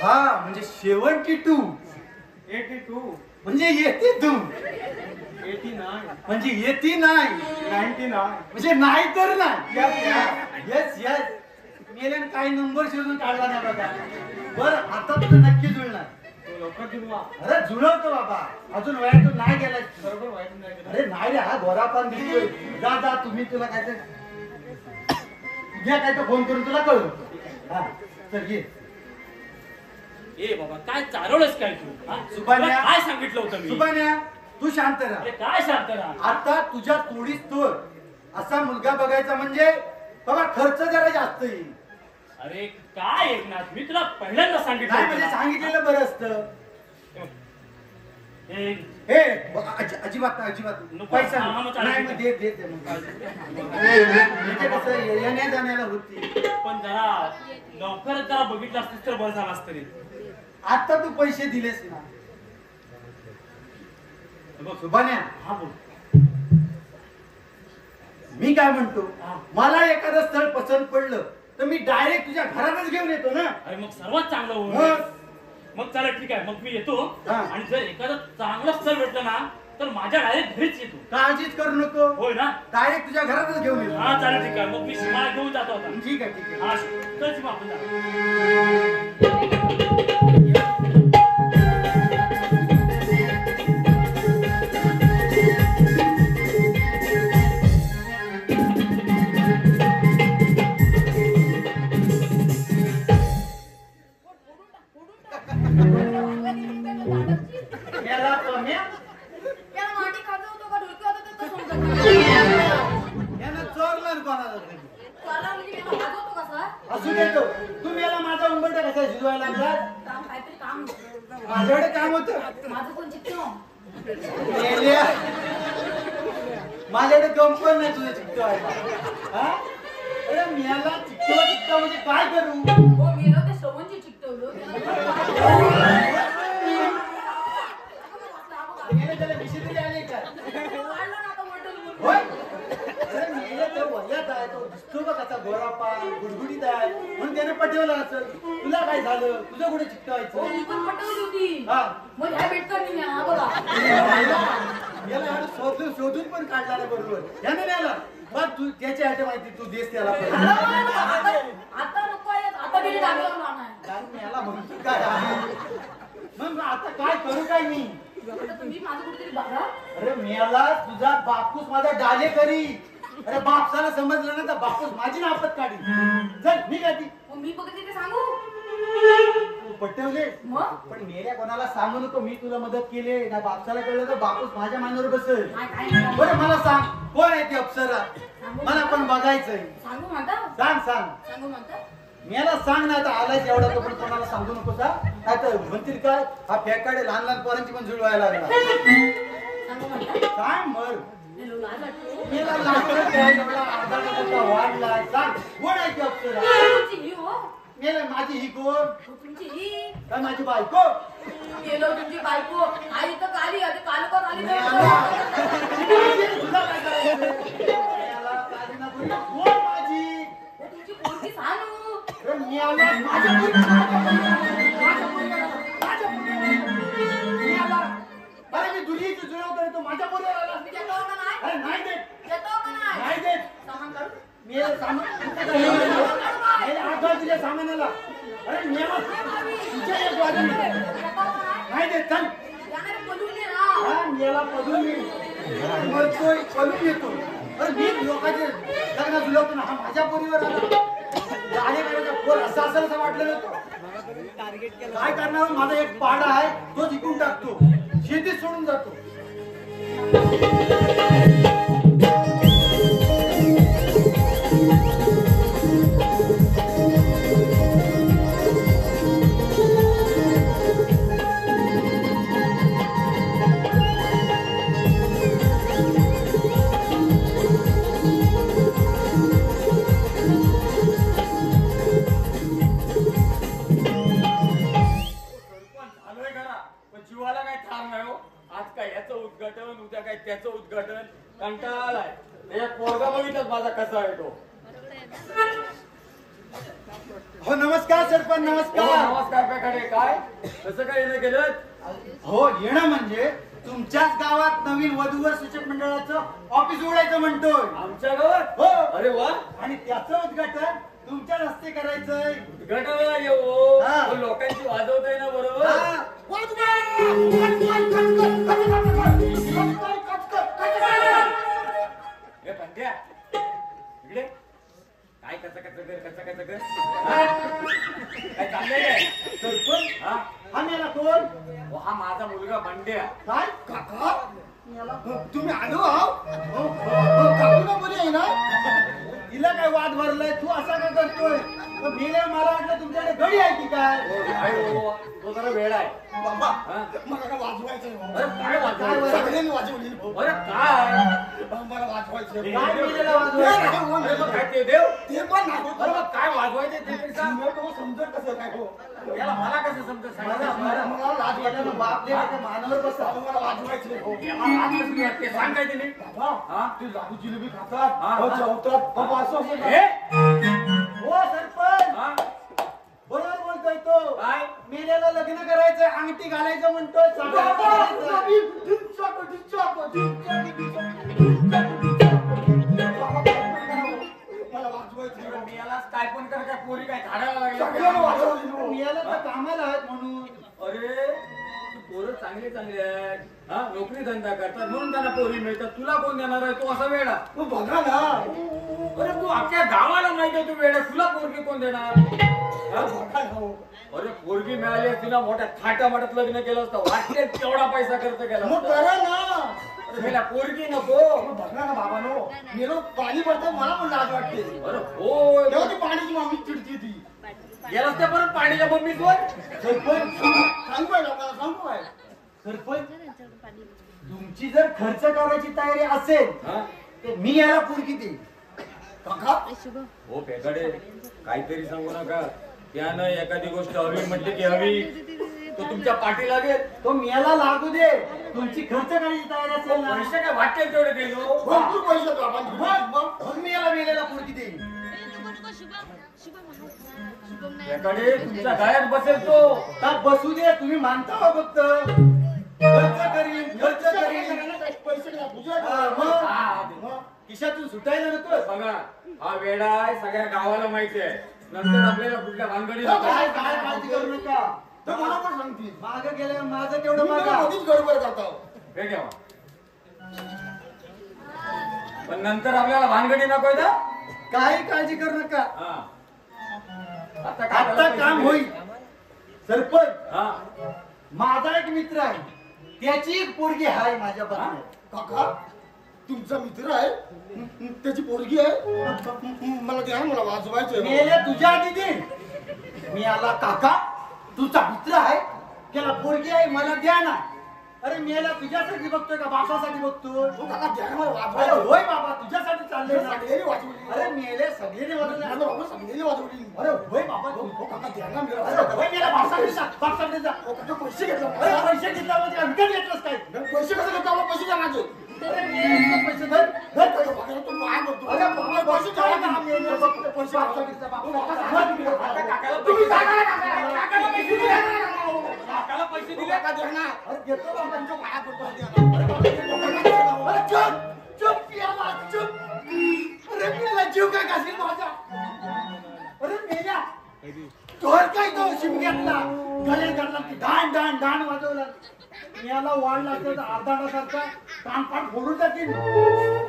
हा म्हणजे शेवंती टू 82 म्हणजे येते तू 89 म्हणजे येती नाही 99 म्हणजे नाही तर नाही. Yes, येस येस मेल्याने काही नंबर शोधून काढला नाही बघा. बरं आता तुला नक्की जुळणार. तो लवकर जुळवा अरे जुळवतो बाबा, अजून वयातून नाही गेलाय. बरोबर वाईट नाही केलं. अरे नाही रे, हा गोरा पान दिसतोय. जा जा तुम्ही, तुला काय तर घ्या, काय तर फोन करून तुला कळू. हा चल ये. ए बाबा काय चालवलंस काय तू हा? सुभान्या. तुला काय सांगितलं होतं मी सुभान्या तू शांत राहा. अरे काय शांत राहा आता तुझ्या तोडीस तोड असा मुलगा बघायचा म्हणजे बाबा खर्च जरा जास्त येईल. अरे काय एकनाथ, मी तुला पहिल्यांदा सांगितलं नाही होतं म्हणजे ना. सांगितलेलं बरं असतं. ए, हे अजिबात नाही, अजिबात नाही. नको. पैसा हा, मग चालेल. नाही मग दे दे दे मग. म्हणजे कसं येण्या जाण्याला होती. पण जरा लवकरच जरा बघितलं असतीस तर बरं झालं असतं रे. आता तू पैसे दिलेस ना. बघ सुभान्या हा बोल. मी काय म्हणतो, हा. मला एखादं स्थळ पसंत पडलं तर मी डायरेक्ट तुझ्या घरातच घेऊन येतो ना. अरे मग सर्वात चांगलं होईल. मग? मग चालेल ठीक आहे, मग मी येतो. हा. आणि जर एखादं चांगलं स्थळ भेटलं ना तर माझ्या डायरेक्ट घरीच येतो. काळजीच करू नको, होय ना. डायरेक्ट तुझ्या घरातच घेऊन येतो. हा चालेल ठीक आहे, मग मी सीमाला घेऊन जातो आता. ठीक आहे ठीक आहे. हा चल सीमा आपण जाऊ. याला कम्या, याला माटी खात होतो का ढोलकी होतं ते तर समजत नाही. यानं चोरलं कोणाला तरी. त्याला म्हणजे मी वाजवतो कसा? असू देतो. तुम्ही याला माझा उंबरठा कसा शिजवायला लागला? काम काहीतरी काम होतं. माझ्याकडे काम होतं. माझं कोण चिकटो? मेल्या. माझ्याकडे गम पण नाही तुझं चिकटवायला. हा? अरे मेला चिकटवा म्हणजे काय करू? हो गेलो ते श्रवणची चिकटवलो. मेल्या त्याला विषय तरी आले का? वाढलं ना आता मोठं बोलून. होय? अरे मेल्या तर वयात आहे, तो दिसतो बघ कसा गोरापा गुडगुडीत आहे, म्हणून त्याने पटवलं असेल. तुला काय झालं? तुझं कुठे हो चिकटवायचं? मी पण पटवली होती. हा. मग ह्या भेटतो मी हा बघा. याला यानं शोधून पण काढला नाही बरोबर. याने न्याला बघ तू त्याची आयटम माहिती, तू देस त्याला पण. आता नको आहे, आता गेली टाकलं नाही. कारण याला म्हणतो काय आहे? मग आता काय करू काय मी? आता तुम्ही माझं कुठेतरी बघा. अरे मेला तुझा बापूस माझा डाले करी. अरे बापसाला समजलं ना तर बापूस माझी नापत काढी. चल मी काय ती मग मी बघते ते सांगू. तू पटवले. मग पण मेल्या कोणाला सांगू नको मी तुला मदत केली ना. बापसाला कळलं तर बापूस माझ्या मानावर बसेल. काय काय नाही. बरं मला सांग कोण आहे ती अप्सरा? मला पण बघायचंय. सांगू म्हणता? सांग सांग. सांगू म्हणता? मला सांग ना. आता आलायच एवढा तो पण कोणाला सांगू नको का? काय तर म्हणतील काय हा फेकाडे लहान लहान पोरांची पण जुळवायला लागला. सांगू म्हणता? सांग मर. हॅलो, लाज वाटते. मेला लागलं काय एवढा आधार वाढला. सांग कोण आहे ती अप्सरा? तुमची ही हो. मेला माझी ही कोण? हो, तुमची ही. काय माझी बायको? गेलो तुमची बायको. आई तर आली, आता काल पण आली नाही. तुला काय करायचं? मेला काळजी नको करू. कोण माझी? हो, तुमची पोरगी सांगू. अरे मेला माझी पोरगी. मेला. अरे मी दुनियेची जुळवतोय तो माझ्या पोरीवर आला. तुम्ही देतो का नाही? अरे नाही देत. देतो का नाही? नाही देत. सामान काढू. मेला सामान मेला आगाऊ तुझ्या सामानाला. अरे मेला तुझ्या एक वाजून देतो का नाही? नाही देत. चल याने बोलून ये ना. हा मेला पदून मी मरतोय पळून येतो. अरे मी लोकांचे लग्न जुळवतो ना. हा माझ्या पोरीवर आला. गाडी करायचा पोर असं असेल असं वाटलं नव्हतं. काय करणार? माझा एक पाडा आहे तो जिंकून टाकतो. शेती सोडून जातो. कंटाळा आलाय. त्याच्यात पोरगा बघितलं माझा कसा आहे तो. हो नमस्कार सरपंच, हो, नमस्कार. नमस्कार पेकाडे. काय कसं काय येणं केलं? हो येणं म्हणजे तुमच्याच गावात नवीन वधूवर सूचक मंडळाचं ऑफिस उघडायचं म्हणतोय. आमच्या गावात? हो. अरे वा. आणि त्याचं उद्घाटन तुमच्या हस्ते करायचंय. उद्घाटनाला येऊ. हा. पण लोकांची वाजवताय ना बरोबर. हा. हे पंड्या इकडे काय कसं कर हा? काय चाललंय काय? सरपंच हा? हा मेला कोण? हो, हा माझा मुलगा बंड्या. काय काका? तुम्ही आलो आहो? काकू ना बरी आहे ना? तिला काय वाद भरलाय, तू असा का करतोय? मेल्या मला वाटलं तुमच्याकडे गडी आहे की काय? काय हो, तो जरा वेळ आहे. बाबा हा? मला काय वाजवायचंय हो. अरे काय वाजवायचं? सगळ्यांनी वाजवली हो. अरे काय? मला वाजवायचंय. काय मेलेला वाजवायचं? अरे मग काय ते देव? ते पण नाही. अरे मग काय वाजवायचं ते तरी सांग. समजत कसं काय हो? याला मला कसं समजत मला लाज वाटलं ना, बापले माझ्या मानावर बसा. मला वाजवायचंय हो. सांग काय तिने. हा? ते लाडू जिलेबी खातात, हा, हो, हा. जेवतात, बाबा असं असं हे? हो सरपंच, हा? बरोबर बोलतोय तो. काय? मेल्याला लग्न करायचंय, अंगठी घालायचं म्हणतोय. मला वाजवायचं. मी याला काय पण कर काय पोरी काय झाडाला सगळ्यांना लागली. वाजवली. मेल्याला तर कामाला आहेत म्हणून. अरे पोरं चांगले आहेत. हा नोकरी धंदा करतात म्हणून त्यांना पोरी मिळतात. तुला कोण देणार आहे? तू असा वेडा. तू बघा ना. अरे तू अख्ख्या गावाला माहिती आहे तू वेडा. तुला पोरगी कोण देणार? हा? बघा ना हो. अरे पोरगी मिळाली असती ना मोठ्या थाटामाटात लग्न केलं असतं. वाटते केवढा पैसा खर्च केला मग असता. करा ना. अरे मेला पोरगी नको. बघा ना बाबांनो, मेलो पाणी पडतं मला पण लाज वाटते. अरे हो तेव्हा ती पाण्याची मामी चिडती ती. गेलास त्या परत पाणीच्या मम्मीवर. सरपंच सांगू आहे लोकांना, सांगू आहे. सरपंच तुमची जर खर्च करायची तयारी असेल हा? तर मी याला पुरकी देईन. काका हो पेकडे काहीतरी सांगू नका. त्यानं एखादी गोष्ट हवी म्हटली की हवी. तो तुमच्या पाठी लागेल. तो मेला लागू दे. तुमची खर्च करायची तयारी असेल ना, पैसे काय वाटेल तेवढे देलो. भरपूर पैसे द्या. मग मी याला मेलेला पुरकी देईन. पेकडे तुमच्या गळ्यात बसेल तो. का बसू दे, तुम्ही मानता हो फक्त. खर्च करीन, खर्च करीन. पैसे मग खिशातून सुटायला नको. बघा हा वेडा आहे सगळ्या गावाला माहिती आहे. नंतर आपल्याला कुठल्या भानगडी काय काय काळजी करू नका. तर मला पण सांगतील मागं गेलं माझं तेवढं माझं गडबड करता. हे घ्या. पण नंतर आपल्याला भानगडी नको ना. काही काळजी करू नका. हा. आता आता काम होईल. सरपंच हा. माझा एक मित्र आहे, त्याची एक पोरगी आहे माझ्या बरोबर. काका तुमचा मित्र आहे, त्याची पोरगी आहे. मला द्या, मला वाजवायचं. मेल्या तुझ्या आधी दे. मी आला काका तुझा मित्र आहे, त्याला पोरगी आहे, मला द्या ना. अरे मेला तुझ्यासाठी बघतोय का बापासाठी बघतोय? अरे होय बाबा तुझ्यासाठी चाललंय ना. अरे मेले सगळ्यांनी वाजवले. अरे होय बाबा अरे होय मेला बापासाठी जा, बापासाठी जा. पैसे घेतला. अरे पैसे घेतला म्हणजे काय विकत घेतलंस काय? पैसे कसं घेतला? पैसे द्या माझे. अरे मेले पैसे धर धर. अरे बाबा पैसे द्या ना. पैसे बापासाठी जा, बापासाठी जा. तुम्ही सांगा ना काकाला पैसे द्या. काकाला पैसे दिले का देणार? अरे घेतो बाबांच्या पाया पडतो. अरे चुप चुप पियाला चुप. अरे पियाला जीव काय घासील माझा. अरे मेल्या तोर काय तो शिमग्यातला गले घातला की डाण डाण डाण वाजवला. मियाला वाढ लागतो तर अर्धा तासाचा कानपाट फोडून जातील.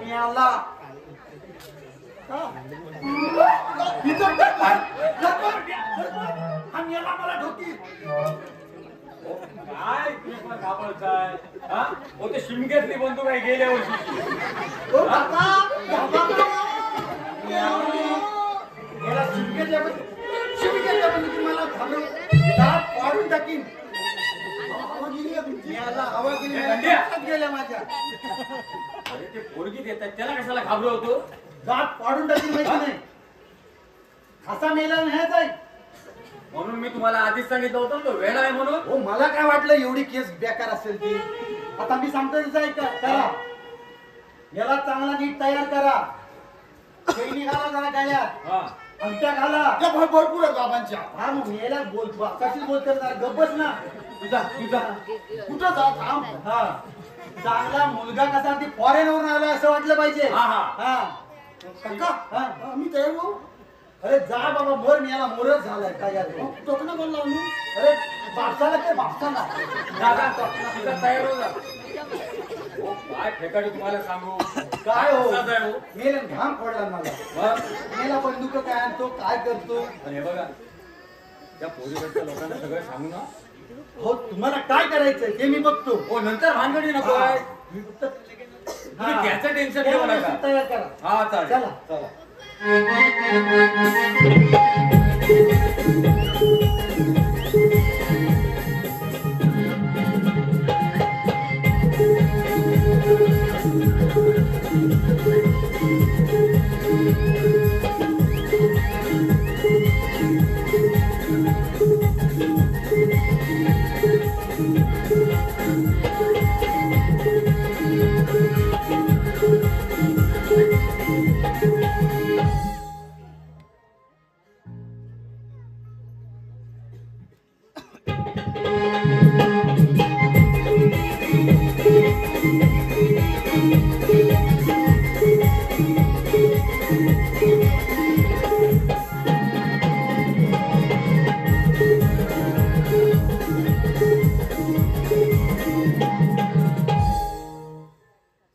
मियाला हा मियाला मला ढोकील. काय तुम्ही पण घाबरताय? हा? हो ते शिमग्यातली बंदूक आहे गेल्या वर्षी. ओ काका बाबा याला शिमग्याच्या बंदुकी मला घाबरव दात पाडून टाकीन. हवा गेली तुमची. याला हवा गेली. गेल्या माझ्या. अरे ते पोरगी देतात त्याला कशाला घाबरवतो? दात पाडून टाकीन माहिती नाही. असा मेला नाही जाईल. म्हणून मी तुम्हाला आधीच सांगितलं होतं ना तो वेडा आहे म्हणून. हो मला काय वाटलं एवढी केस बेकार असेल ती. आता मी सांगतो जाय का करा. याला चांगला नीट तयार करा. चैनी घाला जरा गळ्यात, हा अंगठ्या घाला. त्या भरपूर आहेत बाबांच्या. हा मग याला कशी बोलते जरा गप्पच ना. तुझा कुठं जा थांब. हा चांगला मुलगा कसा ती फॉरेन वरून आला असं वाटलं पाहिजे. हा, हा. हा काका हा. मी तयार हो. अरे जा बाबा मोर मेला मोरच झालाय काय यार. टोकणं कोण लावून अरे बापसाला काय बापसाला. दादा तुझा तयार हो जा. हो, काय फेकाडी तुम्हाला सांगू. काय हो असाच आहे हो. मेला घाम पडला मला. मग? मेला बंदूक काय आणतो काय करतो. आणि हे बघा त्या पोरीकडच्या लोकांना सगळं सांगू ना. हो तुम्हाला काय करायचंय ते मी बघतो. हो नंतर भानगडी नको आहे. मी फक्त तुम्ही त्याचं टेन्शन घेऊ त्याला नका. व्यवस्थित तयार करा. हा चालेल. चला चला.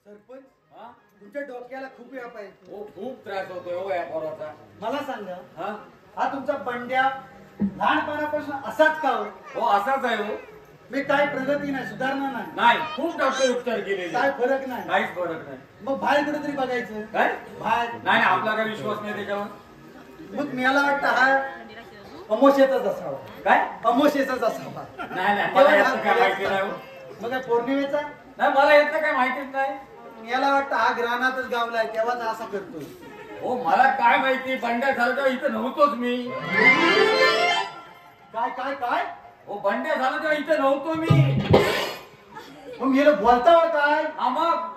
सरपंच हा? तुमच्या डोक्याला खूप व्याप आहे. हो खूप त्रास होतोय हो या पोराचा. मला सांगा हा हा तुमचा बंड्या लहानपणापासून असाच का हो? हो असाच आहे हो. मी काय प्रगती नाही सुधारणा नाही नाही खूप डॉक्टर उपचार केलेले. काय फरक नाही. काहीच फरक नाही. मग बाहेर कुठेतरी बघायचं. काय बाहेर नाही नाही आपला काही विश्वास नाही त्याच्यावर. मग मला वाटतं हा अमोशेचाच असावा. काय अमोशेचाच असावा. नाही नाही मला यातलं काय माहिती नाही हो. मग काय पौर्णिमेचा नाही मला यातलं काय माहितीच नाही. मला वाटतं हा ग्रानातच गावलाय तेव्हाच असा करतोय. हो मला काय माहिती. बंड्या झालं तेव्हा इथं नव्हतोच मी. काय काय काय हो बंड्या झालं तेव्हा इथं नव्हतो मी. मग मेलं बोलता हो काय. हा मग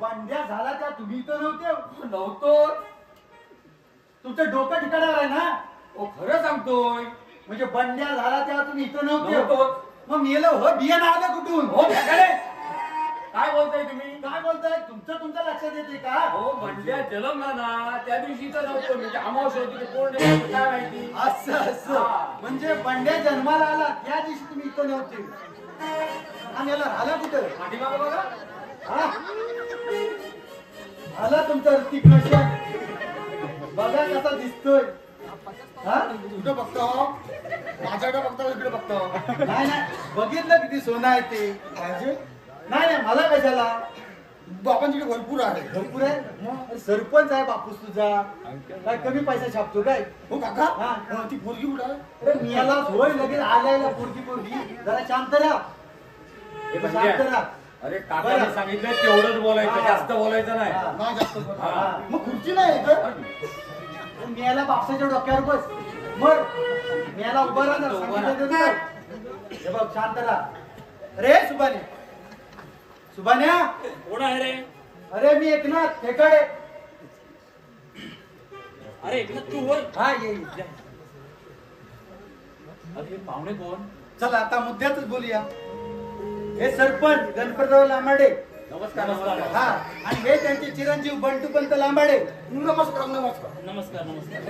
बंड्या झाला त्या तुम्ही इथं नव्हते. नव्हतो. तुमचं डोकं ठिकाणावर आहे ना. हो खरं सांगतोय. म्हणजे बंड्या झाला तेव्हा तुम्ही इथं नव्हते. नव्हतो. मग मेलं हो बियाणं आलं कुठून. हो फेकाडे काय बोलताय तुम्ही. काय बोलताय तुमचं लक्षात येते का. हो बंड्या जन्मला ना त्या दिवशी इथं नव्हतो. म्हणजे अमावस्या होती की पौर्णिमा होती, काय माहिती. असं असं हा. म्हणजे बंड्या जन्माला आला त्या दिवशी तुम्ही इथं नव्हते. आणि याला राहिला कुठं. पाठीमागं बघा. हा? आला तुमचा ऋतिक रोशन. बघा कसा दिसतोय. हा कुठं बघतो माझ्याकडे बघतो इकडे बघतो. नाही नाही बघितलं किती सोनं आहे ते. पाहिजे नाही नाही मला कशाला. बाबांकडे भरपूर आहे. भरपूर आहे. अरे सरपंच आहे बापूस तुझा. काय कमी पैसा छापतो काय. हो काका हा. ती पोरगी कुठं आहे. अरे मियाला होय लगेच आल्याला पोरगी जरा शांत राहा. हे शांत बंड्या. राहा. अरे काकाने सांगितलं तेवढंच बोलायचं हा. जास्त बोलायचं नाही. हा. नाही जास्त बोलत. हा. मग खुर्ची नाही इथं. मियाला बापसाच्या डोक्यावर बस. मर मियाला उभा राहा जरा, सांगितलं ते कर. हे बघ शांत राहा. अरे सुभाने सुभान्या. कोण आहे रे. अरे मी एकनाथ ठेकाडे. अरे एकनाथ तू होय. हा ये अरे पाहुणे कोण. चला आता मुद्द्यातच बोलूया. हे सरपंच गणपतराव लांबाडे. नमस्कार नमस्कार. हा आणि हे त्यांचे चिरंजीव बंटू पंत लांबाडे. नमस्कार नमस्कार. नमस्कार नमस्कार.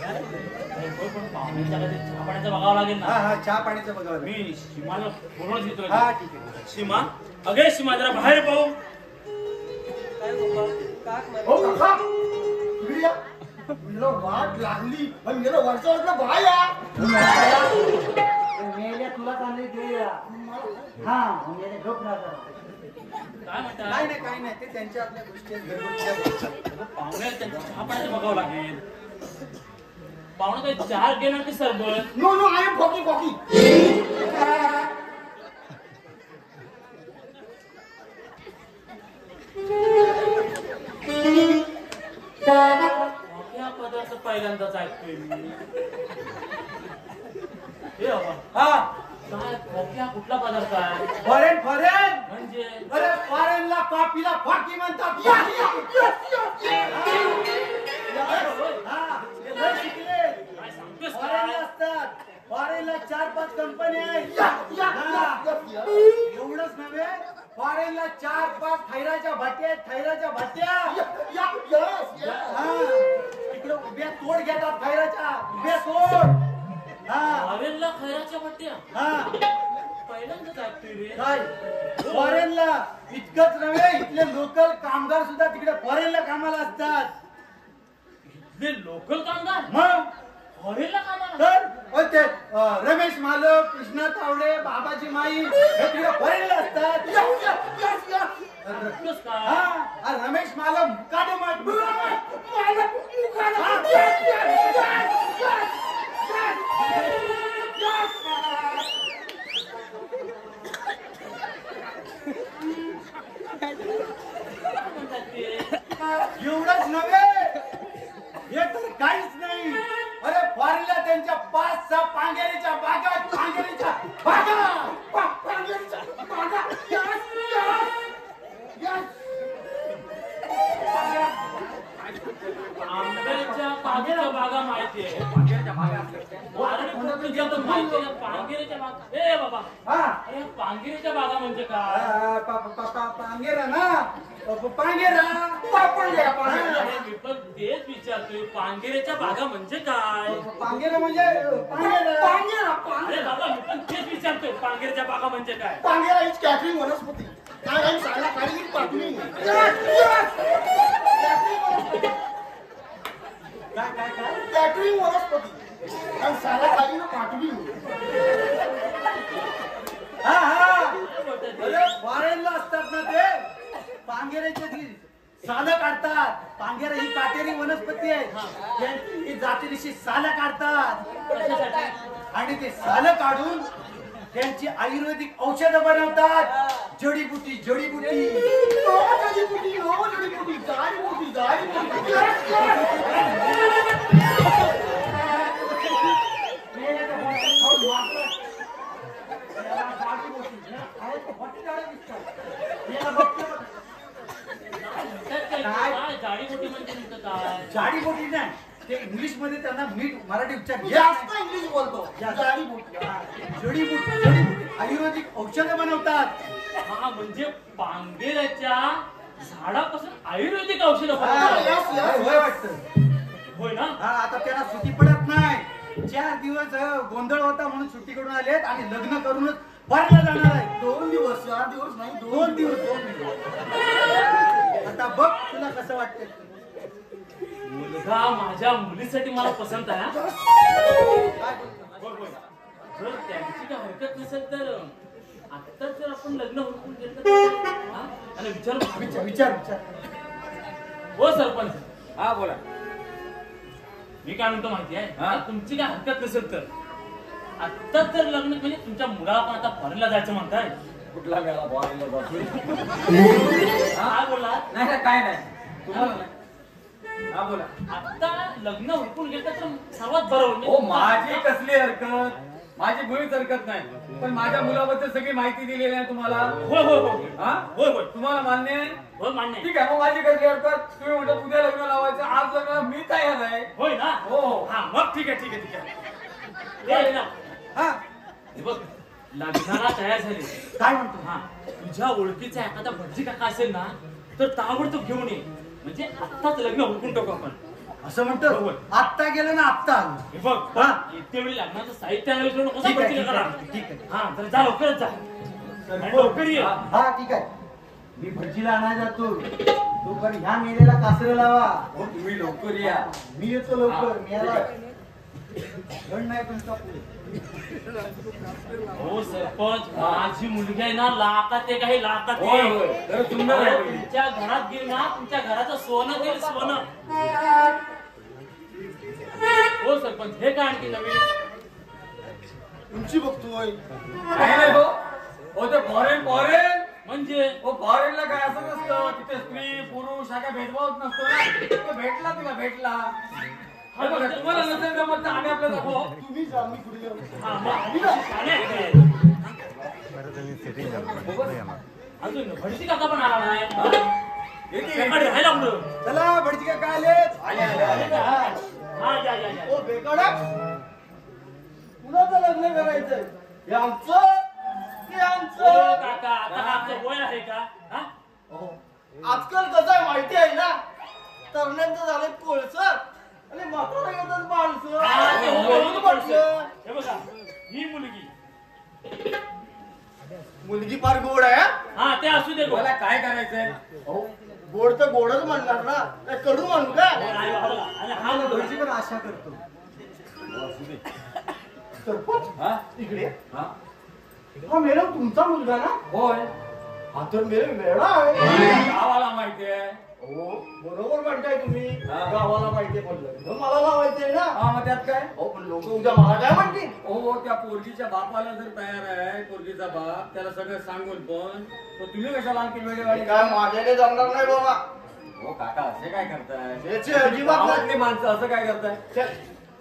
अरे होय, पण पाहुण्यांच्या काय ते चहा पाण्याचं बघावं लागेल हा ना. हा चहा पाण्याचं बघावं. मी सीमाला बोलवत घेतोय. हा ठीक आहे. सीमा अगे सीमा जरा बाहेर पाहू. काय बाबा काक हो मला काका इकडे या. म्हणलं वाट लागली पण गेलं वर्षावर बाय या. मेल्या तुला चांगली देऊया. हा मेल्या गप राहा जरा. काय म्हणता. नाही नाही काही नाही ते त्यांच्या आपल्या गोष्टी आहेत, घरगुतीच्या गोष्टी. पाहुणे त्यांचं चहा पाण्याचं बघावं लागेल. पाहुणे काही चहा घेणार की सरबत. नो नो आय एम फॉकी फॉकी. या पदार्थ पहिल्यांदाच ऐकतोय मी. हे बाबा हा काय खोक्या कुठला पदार्थ आहे फॉरेन फॉरेन म्हणजे अरे फॉरेनला कॉफीला फाकी म्हणतात. हा, हे लय शिकले. काय सांगतोस फॉरेनला काय असतात. फॉरेनला 4-5 कंपन्या आहेत. हा. एवढंच नव्हे, फॉरेनला 4-5 थैराच्या भाट्या आहेत. थैराच्या भाट्या. हा. इकडे उभ्या तोड घेतात थैराच्या. उभ्या तोड. हा. फॉरेनला खैराच्या वाट्या हा. पहिल्यांदाच ऐकतोय रे काय फॉरेनला इतकंच नव्हे, इथले लोकल कामगार सुद्धा तिकडे फॉरेनला कामाला असतात. इथले लोकल कामगार मग फॉरेनला कामाला तर ते रमेश मालक, कृष्णा तावडे, बाबाजी माई हे तिकडे फॉरेनला असतात. सांगतोस काय हा, रमेश मालक मुकादे एवढंच नव्हे, हे तर काहीच नाही. अरे फॉरेनला त्यांच्या 5-6 पांगेरीच्या बागा आहेत. पांगेरीच्या बागा. पांगेरीच्या बागा. आंब्याच्या पांगेच्या बागा माहितीये पांगेरीच्या बागा ए बाबा हा, अरे पांगेरीच्या बागा म्हणजे काय पांगेरा ना, पांगेरा. अरे मी पण तेच विचारतोय पांगेरीच्या बागा म्हणजे काय पांगेरा म्हणजे पांगेरा. अरे बाबा मी पण तेच विचारतोय पांगेरीच्या बागा म्हणजे काय पांगेरा हीच कॅटरिंग वनस्पती. काय आणि साला काढली पाठवली. काय कॅटरिंग वनस्पती आणि साला खाली ना पाठवली. हा हा, काय बोलताय ते? अरे फॉरेनला असतात ना ते पांगेऱ्याचे जी सालं काढतात. पांगेरा ही काटेरी वनस्पती आहे. त्यांची ही जातीनिशी सालं काढतात कशासाठी? आणि ते सालं काढून त्यांची आयुर्वेदिक औषधं बनवतात. जडीबुटी जडीबुटी. जडीबुटी जडीबुटी जाडीबुटी जाडीबुटी. काय जाडीबुटी म्हणजे नेमकं काय जाडीबुटी नाही, ते इंग्लिश मध्ये त्यांना नीट मराठी उच्चार जास्त इंग्लिश बोलतो. जाडीबुटी. जडीबुटी जडीबुटी आयुर्वेदिक औषधं बनवतात. हा म्हणजे पांगेऱ्याच्या झाडापासून आयुर्वेदिक औषध होय वाटतं. होय ना हा, आता त्यांना सुट्टी पडत नाही. 4 दिवस गोंधळ होता म्हणून सुट्टी करून आलेत आणि लग्न करूनच फॉरेनला जाणार आहे. 2 दिवस 4 दिवस नाही 2 दिवस 2 दिवस. आता बघ तुला कसं वाटतंय. मुलगा माझ्या मुलीसाठी मला पसंत आहे हा. होय, होय. जर त्यांची काय हरकत नसेल तर आता जर आपण लग्न हुडकून घेतलं तर हा? आणि विचारू विचार विचार विचार. हो सरपंच हा बोला. मी काय म्हणतो माहिती आहे हा? तुमची काय हरकत नसेल तर आता जर लग्न म्हणजे तुमच्या मुलाला पण आता फॉरेनला जायचं म्हणताय कुठला वेळा बॉलला जातोय? काय बोलला नाही काय नाही तुम्हाला नाही. हा बोला. आता लग्न हुडकून घेतलं तर सर्वात बरं होईल. हो माझी कसली हरकत, माझी मुळीच हरकत नाही. पण माझ्या मुलाबद्दल सगळी माहिती दिलेली आहे तुम्हाला. होय होय होय हा होय होय तुम्हाला मान्य आहे? होय मान्य आहे. ठीक आहे मग माझी कसली हरकत. तुम्ही म्हणता उद्या लग्न लावायचं, आज लग्न मी तयार आहे. होय ना हो हो. हा मग ठीक आहे ठीक आहे ठीक आहे ये ना. हा, हे बघ लग्नाला तयार झाले काय म्हणतो. हा तुझ्या ओळखीचा एखादा भटजी काका असेल ना तर ताबडतोब घेऊन ये म्हणजे आत्ताच लग्न हुडकून टाकू आपण. असं म्हणतो. होय. आत्ता गेलं ना आत्ता आलो. हे बघ हा. इतके वेळी लग्नाचं साहित्य आणायला विसरू नको. ठीक आहे, भटजीला ठीक करा. आहे, ठीक आहे. हा तर जा लवकरच जा आणि लवकर ये. हा ठीक आहे. मी भटजीला आणायला जातो. तो पण ह्या मेलेला कासरं लावा. हो तुम्ही लवकर या. मी येतो लवकर. मी याला गण नाही तुमचा पुढे. हो सरपंच माझी मुलगी आहे ना लाखात एक आहे लाखात होय एक. होय तर सुंदर आहे मुलगी. तुमच्या घरात गेली ना तुमच्या घराचं सोनं देईल सोनं. हो सरपंच हे काय आणखी नवीन तुमची बघतोय. काही नाही हो. हो ते फॉरेन फॉरेन म्हणजे हो फॉरेनला काय असं नसतं. तिथे स्त्री पुरुष हा काय भेदभावच नसतो ना. तो भेटला तुला भेटला. हा बघा तुम्हाला नसेल जमत तर आम्ही आपलं दाखव. तुम्ही जा मी पुढे येऊ. हा मग शाणे आहे ते. परत तुम्ही सेटिंग झालं अजून भटजी काका पण आला नाही राहायला पुढं. चला भटजी काका आलेच. हा या या या. ओ बेकाडा कुणाचं लग्न करायचंय? हे आमचं की आमचं? काका आता आमचं वय आहे का हा? आजकाल कसं आहे माहिती आहे ना, तरुणांचं झालंय कोळसर आणि म्हातारा येतात माणसं. हा, ते हो, कोण माणसं? हे बघा ही मुलगी मुलगी फार गोड आहे हा? हा ते असू दे मला काय करायचंय? अहो, गोड तर गोडच म्हणणार ना, काय कडू म्हणू का? आणि हा भटजी पण आशा करतो. सरपंच हा? इकडे हा? हा मॅडम तुमचा मुलगा ना? होय. हा तर वेळा आहे. गावाला माहितीये. हो बरोबर म्हणताय तुम्ही. हा. गावाला माहितीये पण लग्न मला लावायचंय ना. हा मग त्यात काय? हो पण लोक उद्या मला काय म्हणतील? हो त्या पोरगीच्या बापाला जर तयार आहे, पोरगीचा बाप त्याला सगळं सांगून पण तो तुम्ही कशाला आणखी वेळेवाडी काय माझ्याने जमणार नाही बाबा. हो काका असे काय करताय? याचे अजिबात नाही. गावातली माणसं असं काय करताय? छे,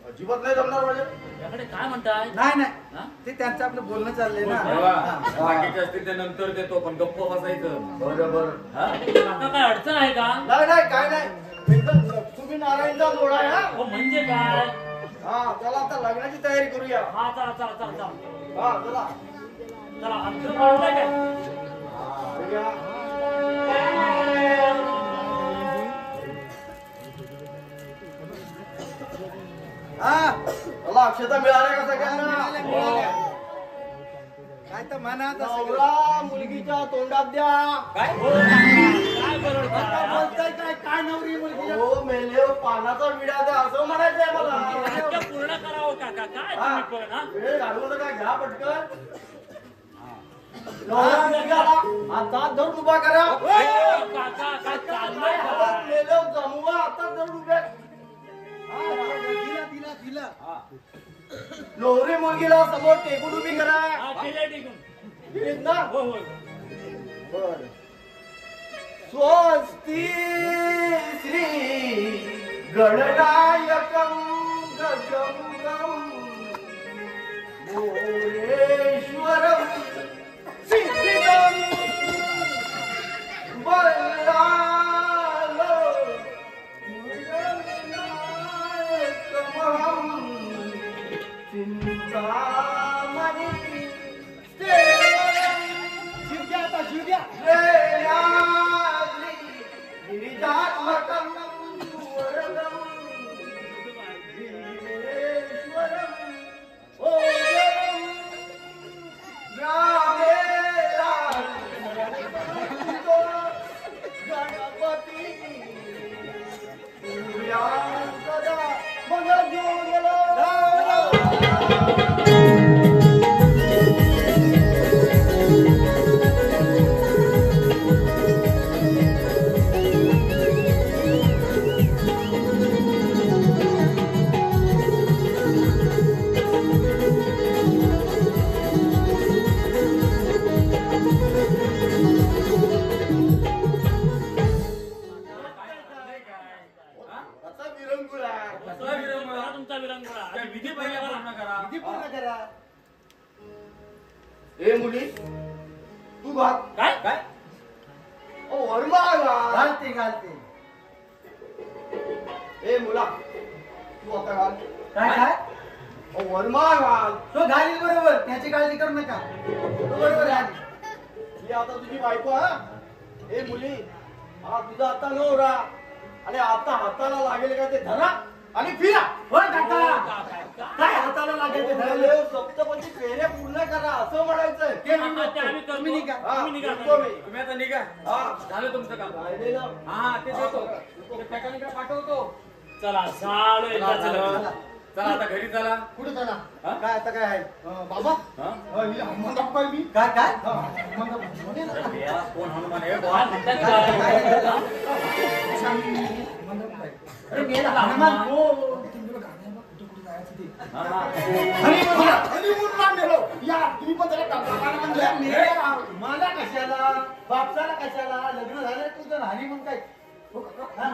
अजिबात नाही जमणार माझ्या. याकडे काय म्हणताय नाही हा? नाही ते त्यांचं आपलं बोलणं चाललंय ना. तेव्हा हा. बाकीचे असतील ते नंतर देतो पण गप्प बसायचं. बरं बरं. हा? काका काय अडचण आहे का नाही नाही काय नाही एकदम लक्ष्मी नारायणचा जोडा आहे हा. हो म्हणजे काय हा चला आता लग्नाची तयारी करूया. हा चला चला चला चला हा चला. चला आमचं मानताय काय करूया. हा चला अक्षता मिळाल्या का सगळ्यांना? काय तर म्हणा नवरा मुलगीच्या तोंडात द्या. काय? काय बरोबर आता बोलताय काय काय नवरी मुलगी? हो मेले पानाचा विडा द्या असं म्हणायचंय मला. वाक्य पूर्ण करावं काका काय तुम्ही पण हा वेळ घालवू नका घ्या पटकन. नवरा मुलगी आला. आता धरून उभा करा. काका काय चाललंय हातात काय? मेलं जमवा आता धरून उभे. लोहरी मुलगीला समोर टेकून उभी करा. हा केलंय टिकून केलीत ना? हो हो बर. स्वस्ती श्री गणनायकं गजंगं मोरेश्वरं सिद्धिदं वल्लालो मुरलीनायकमहं चिंतामणि शिवग्या आता शिवग्या गिरिजात्मकं वरदं भीमेश्वरं ओजरं रामेरा गणपती सूर्या सदा मनोज्वला. कसा विरंगुळा. कसला विरंगुळा? हा तुमचा विरंगुळा काय विधी पहिला पूर्ण करा. किती पूर्ण करा. ए मुली तू घाल. काय काय? ओ वर्मा घालते घालते. ए मुला तू आता घाल. काय काय? ओ वर्मा घाल. तो घालील बरोबर, त्याची काळजी करू नका. तो बरोबर घाल. ही आता तुझी बायको हा. ए मुली हा तुझा आता नवरा आणि आता हाताला लागेल का ते धरा आणि फिरा. होय काका, काय हाताला लागेल ते धरले. सप्तपदी फेऱ्या पूर्ण करा असं म्हणायचंय. ते आम्ही करतो. तुम्ही निघा. हा, तुम्ही निघा. निघतो मी. तुम्ही आता निघा. हा. झालं तुमचं काम. राहिलेलं हा ते देतो. ते मेकॅनिकला पाठवतो. चला झालं एकदाचं लग्न. चला चला आता घरी चला. कुठे चला? हा? काय आता काय आहे? बाबा हा? मंगप्पा मी काय काय देवा, कोण हनुमान आहे? काय म्हणतात काय? अरे गेला हनुमान हो. हा, हा. हनीमूनला नेलो. या तुम्ही पण त्याला काका म्हणलं. मला कशाला बापसाला कशाला लग्न झालं तुझं हनीमून काय हो काका? हा,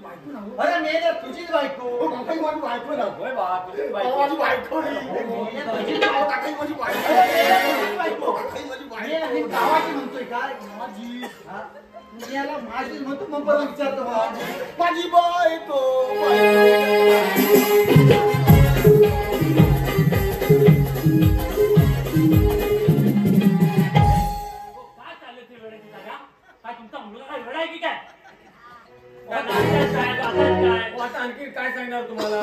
बायको ना हो. अरे मेल्या तुझीच बायको. हो, काकाई माझी बायको ना. होय बा तुझी अहो, बायको. माझी बायको नाही. अहो, काकाई माझी बायको. बायको. काकाई माझी मेल्या बायको. मी गावाची म्हणतोय काय माझी हा? याला माझी म्हणतो मग परत विचारतो मला. माझी बायको बायको. काय चाललंय ते वेळेची जागा? काय तुमचा मुलगा काय वेळा आहे की काय? नाचायचं काय, गातायचं काय? हो, आता आणखी काय सांगणार तुम्हाला?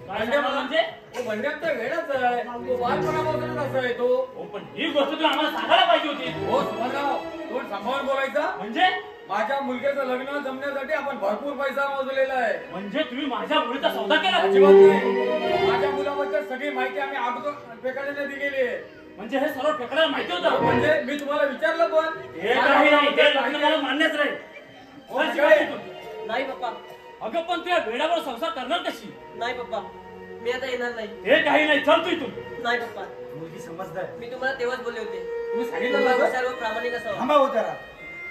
काय सांगणार म्हणजे? बंड्याचा वेळच आहे. तो बालपणापासूनच असा आहे तो. हो पण ही गोष्ट तुम्ही आम्हाला सांगायला पाहिजे होती. हो सुभाषराव, तोंड सांभाळून बोलायचा. म्हणजे माझ्या मुलग्याचं लग्न जमण्यासाठी आपण भरपूर पैसा मोजलेला आहे. म्हणजे तुम्ही माझ्या मुलीचा सौदा केला? अजिबात नाही. माझ्या मुलाबद्दल सगळी माहिती आम्ही अगोदर पेकाड्याने दिलेली आहे. म्हणजे हे सर्व फेकड्याला माहिती होतं? म्हणजे मी तुम्हाला विचारलं पण हे काही नाही, हे लग्न मला मान्यच राहील. हो, चल, काय? शिवाजी तू. नाही पप्पा, अगं पण तुझ्या वेळावर संसार करणार कशी? नाही पप्पा, मी आता येणार नाही. हे काही नाही, चल तू इथून. नाही पप्पा, मुलगी समजदार. मी तुम्हाला तेव्हाच बोलले होते. तुम्ही सांगितलं मुलगा ना हुशार व प्रामाणिक असावा. थांबा हो जरा.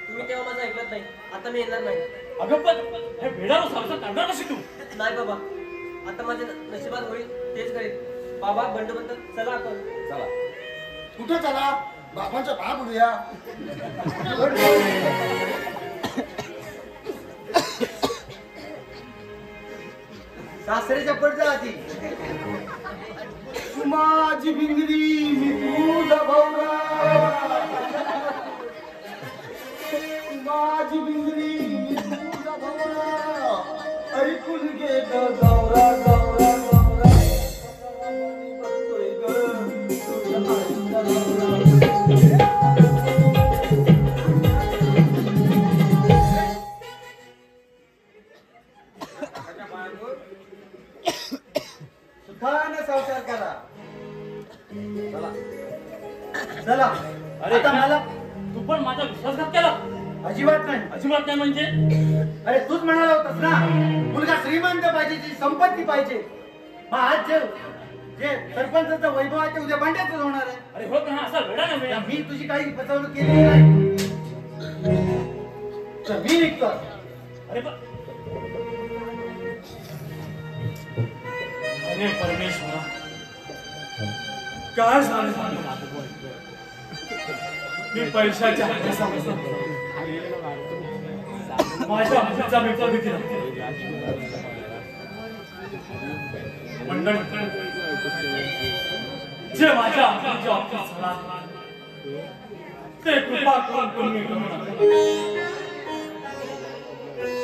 तुम्ही तेव्हा माझं ऐकलं नाही. आता मी येणार नाही. अगं पण हे वेळावर संसार करणार कशी तू? नाही बाबा, आता माझ्या नशिबात होईल तेच करेल. बाबा बंडोबंत चला आपण. चला. कुठे चला बाबांच्या पाया पडूया. सासरेच्या पडदा आधी. तू माझी भिंगरी मी तुझा भावरा. तू माझी भिंगरी मी तुझा भावरा. ऐकून घे ग गौरा गौरा गौरा. बघतोय ग तुझ्या आईचा गौरा. सुखानं संसार करा. चला. अरे आता मला तू पण माझा विश्वासघात केला? अजिबात नाही. अजिबात नाही म्हणजे? अरे तूच म्हणाला होतास ना मुलगा श्रीमंत पाहिजे, जी संपत्ती पाहिजे. मग आज जे सरपंचाचं वैभव आहे ते उद्या भांड्यातच होणार आहे. अरे हो पण हा असा वेळा नव्हे. तर मी तुझी काही फसवणूक केली नाही तर मी निघतो. अरे पण अरे परमेश्वरा, काय झालं? मी पैशाच्या माझ्या मुलीचा विचार केला. मंडळ जे माझ्या मुलीच्या बाबतीत झाला ते कृपा करून तुम्ही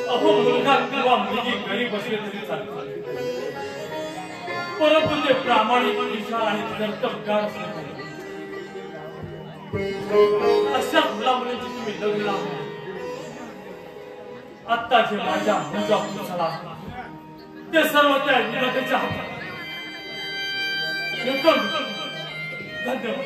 अहो मुलगा किंवा मुलगी घरी बसले तरी चालते, परंतु ते प्रामाणिक विचार आणि कर्तव्यगार असले पाहिजे. अशा मुला मुलींची तुम्ही लग्न लावली. आत्ता जे माझ्या मुलगा झाला ते सर्व त्या विनोदाच्या हातात. धन्यवाद.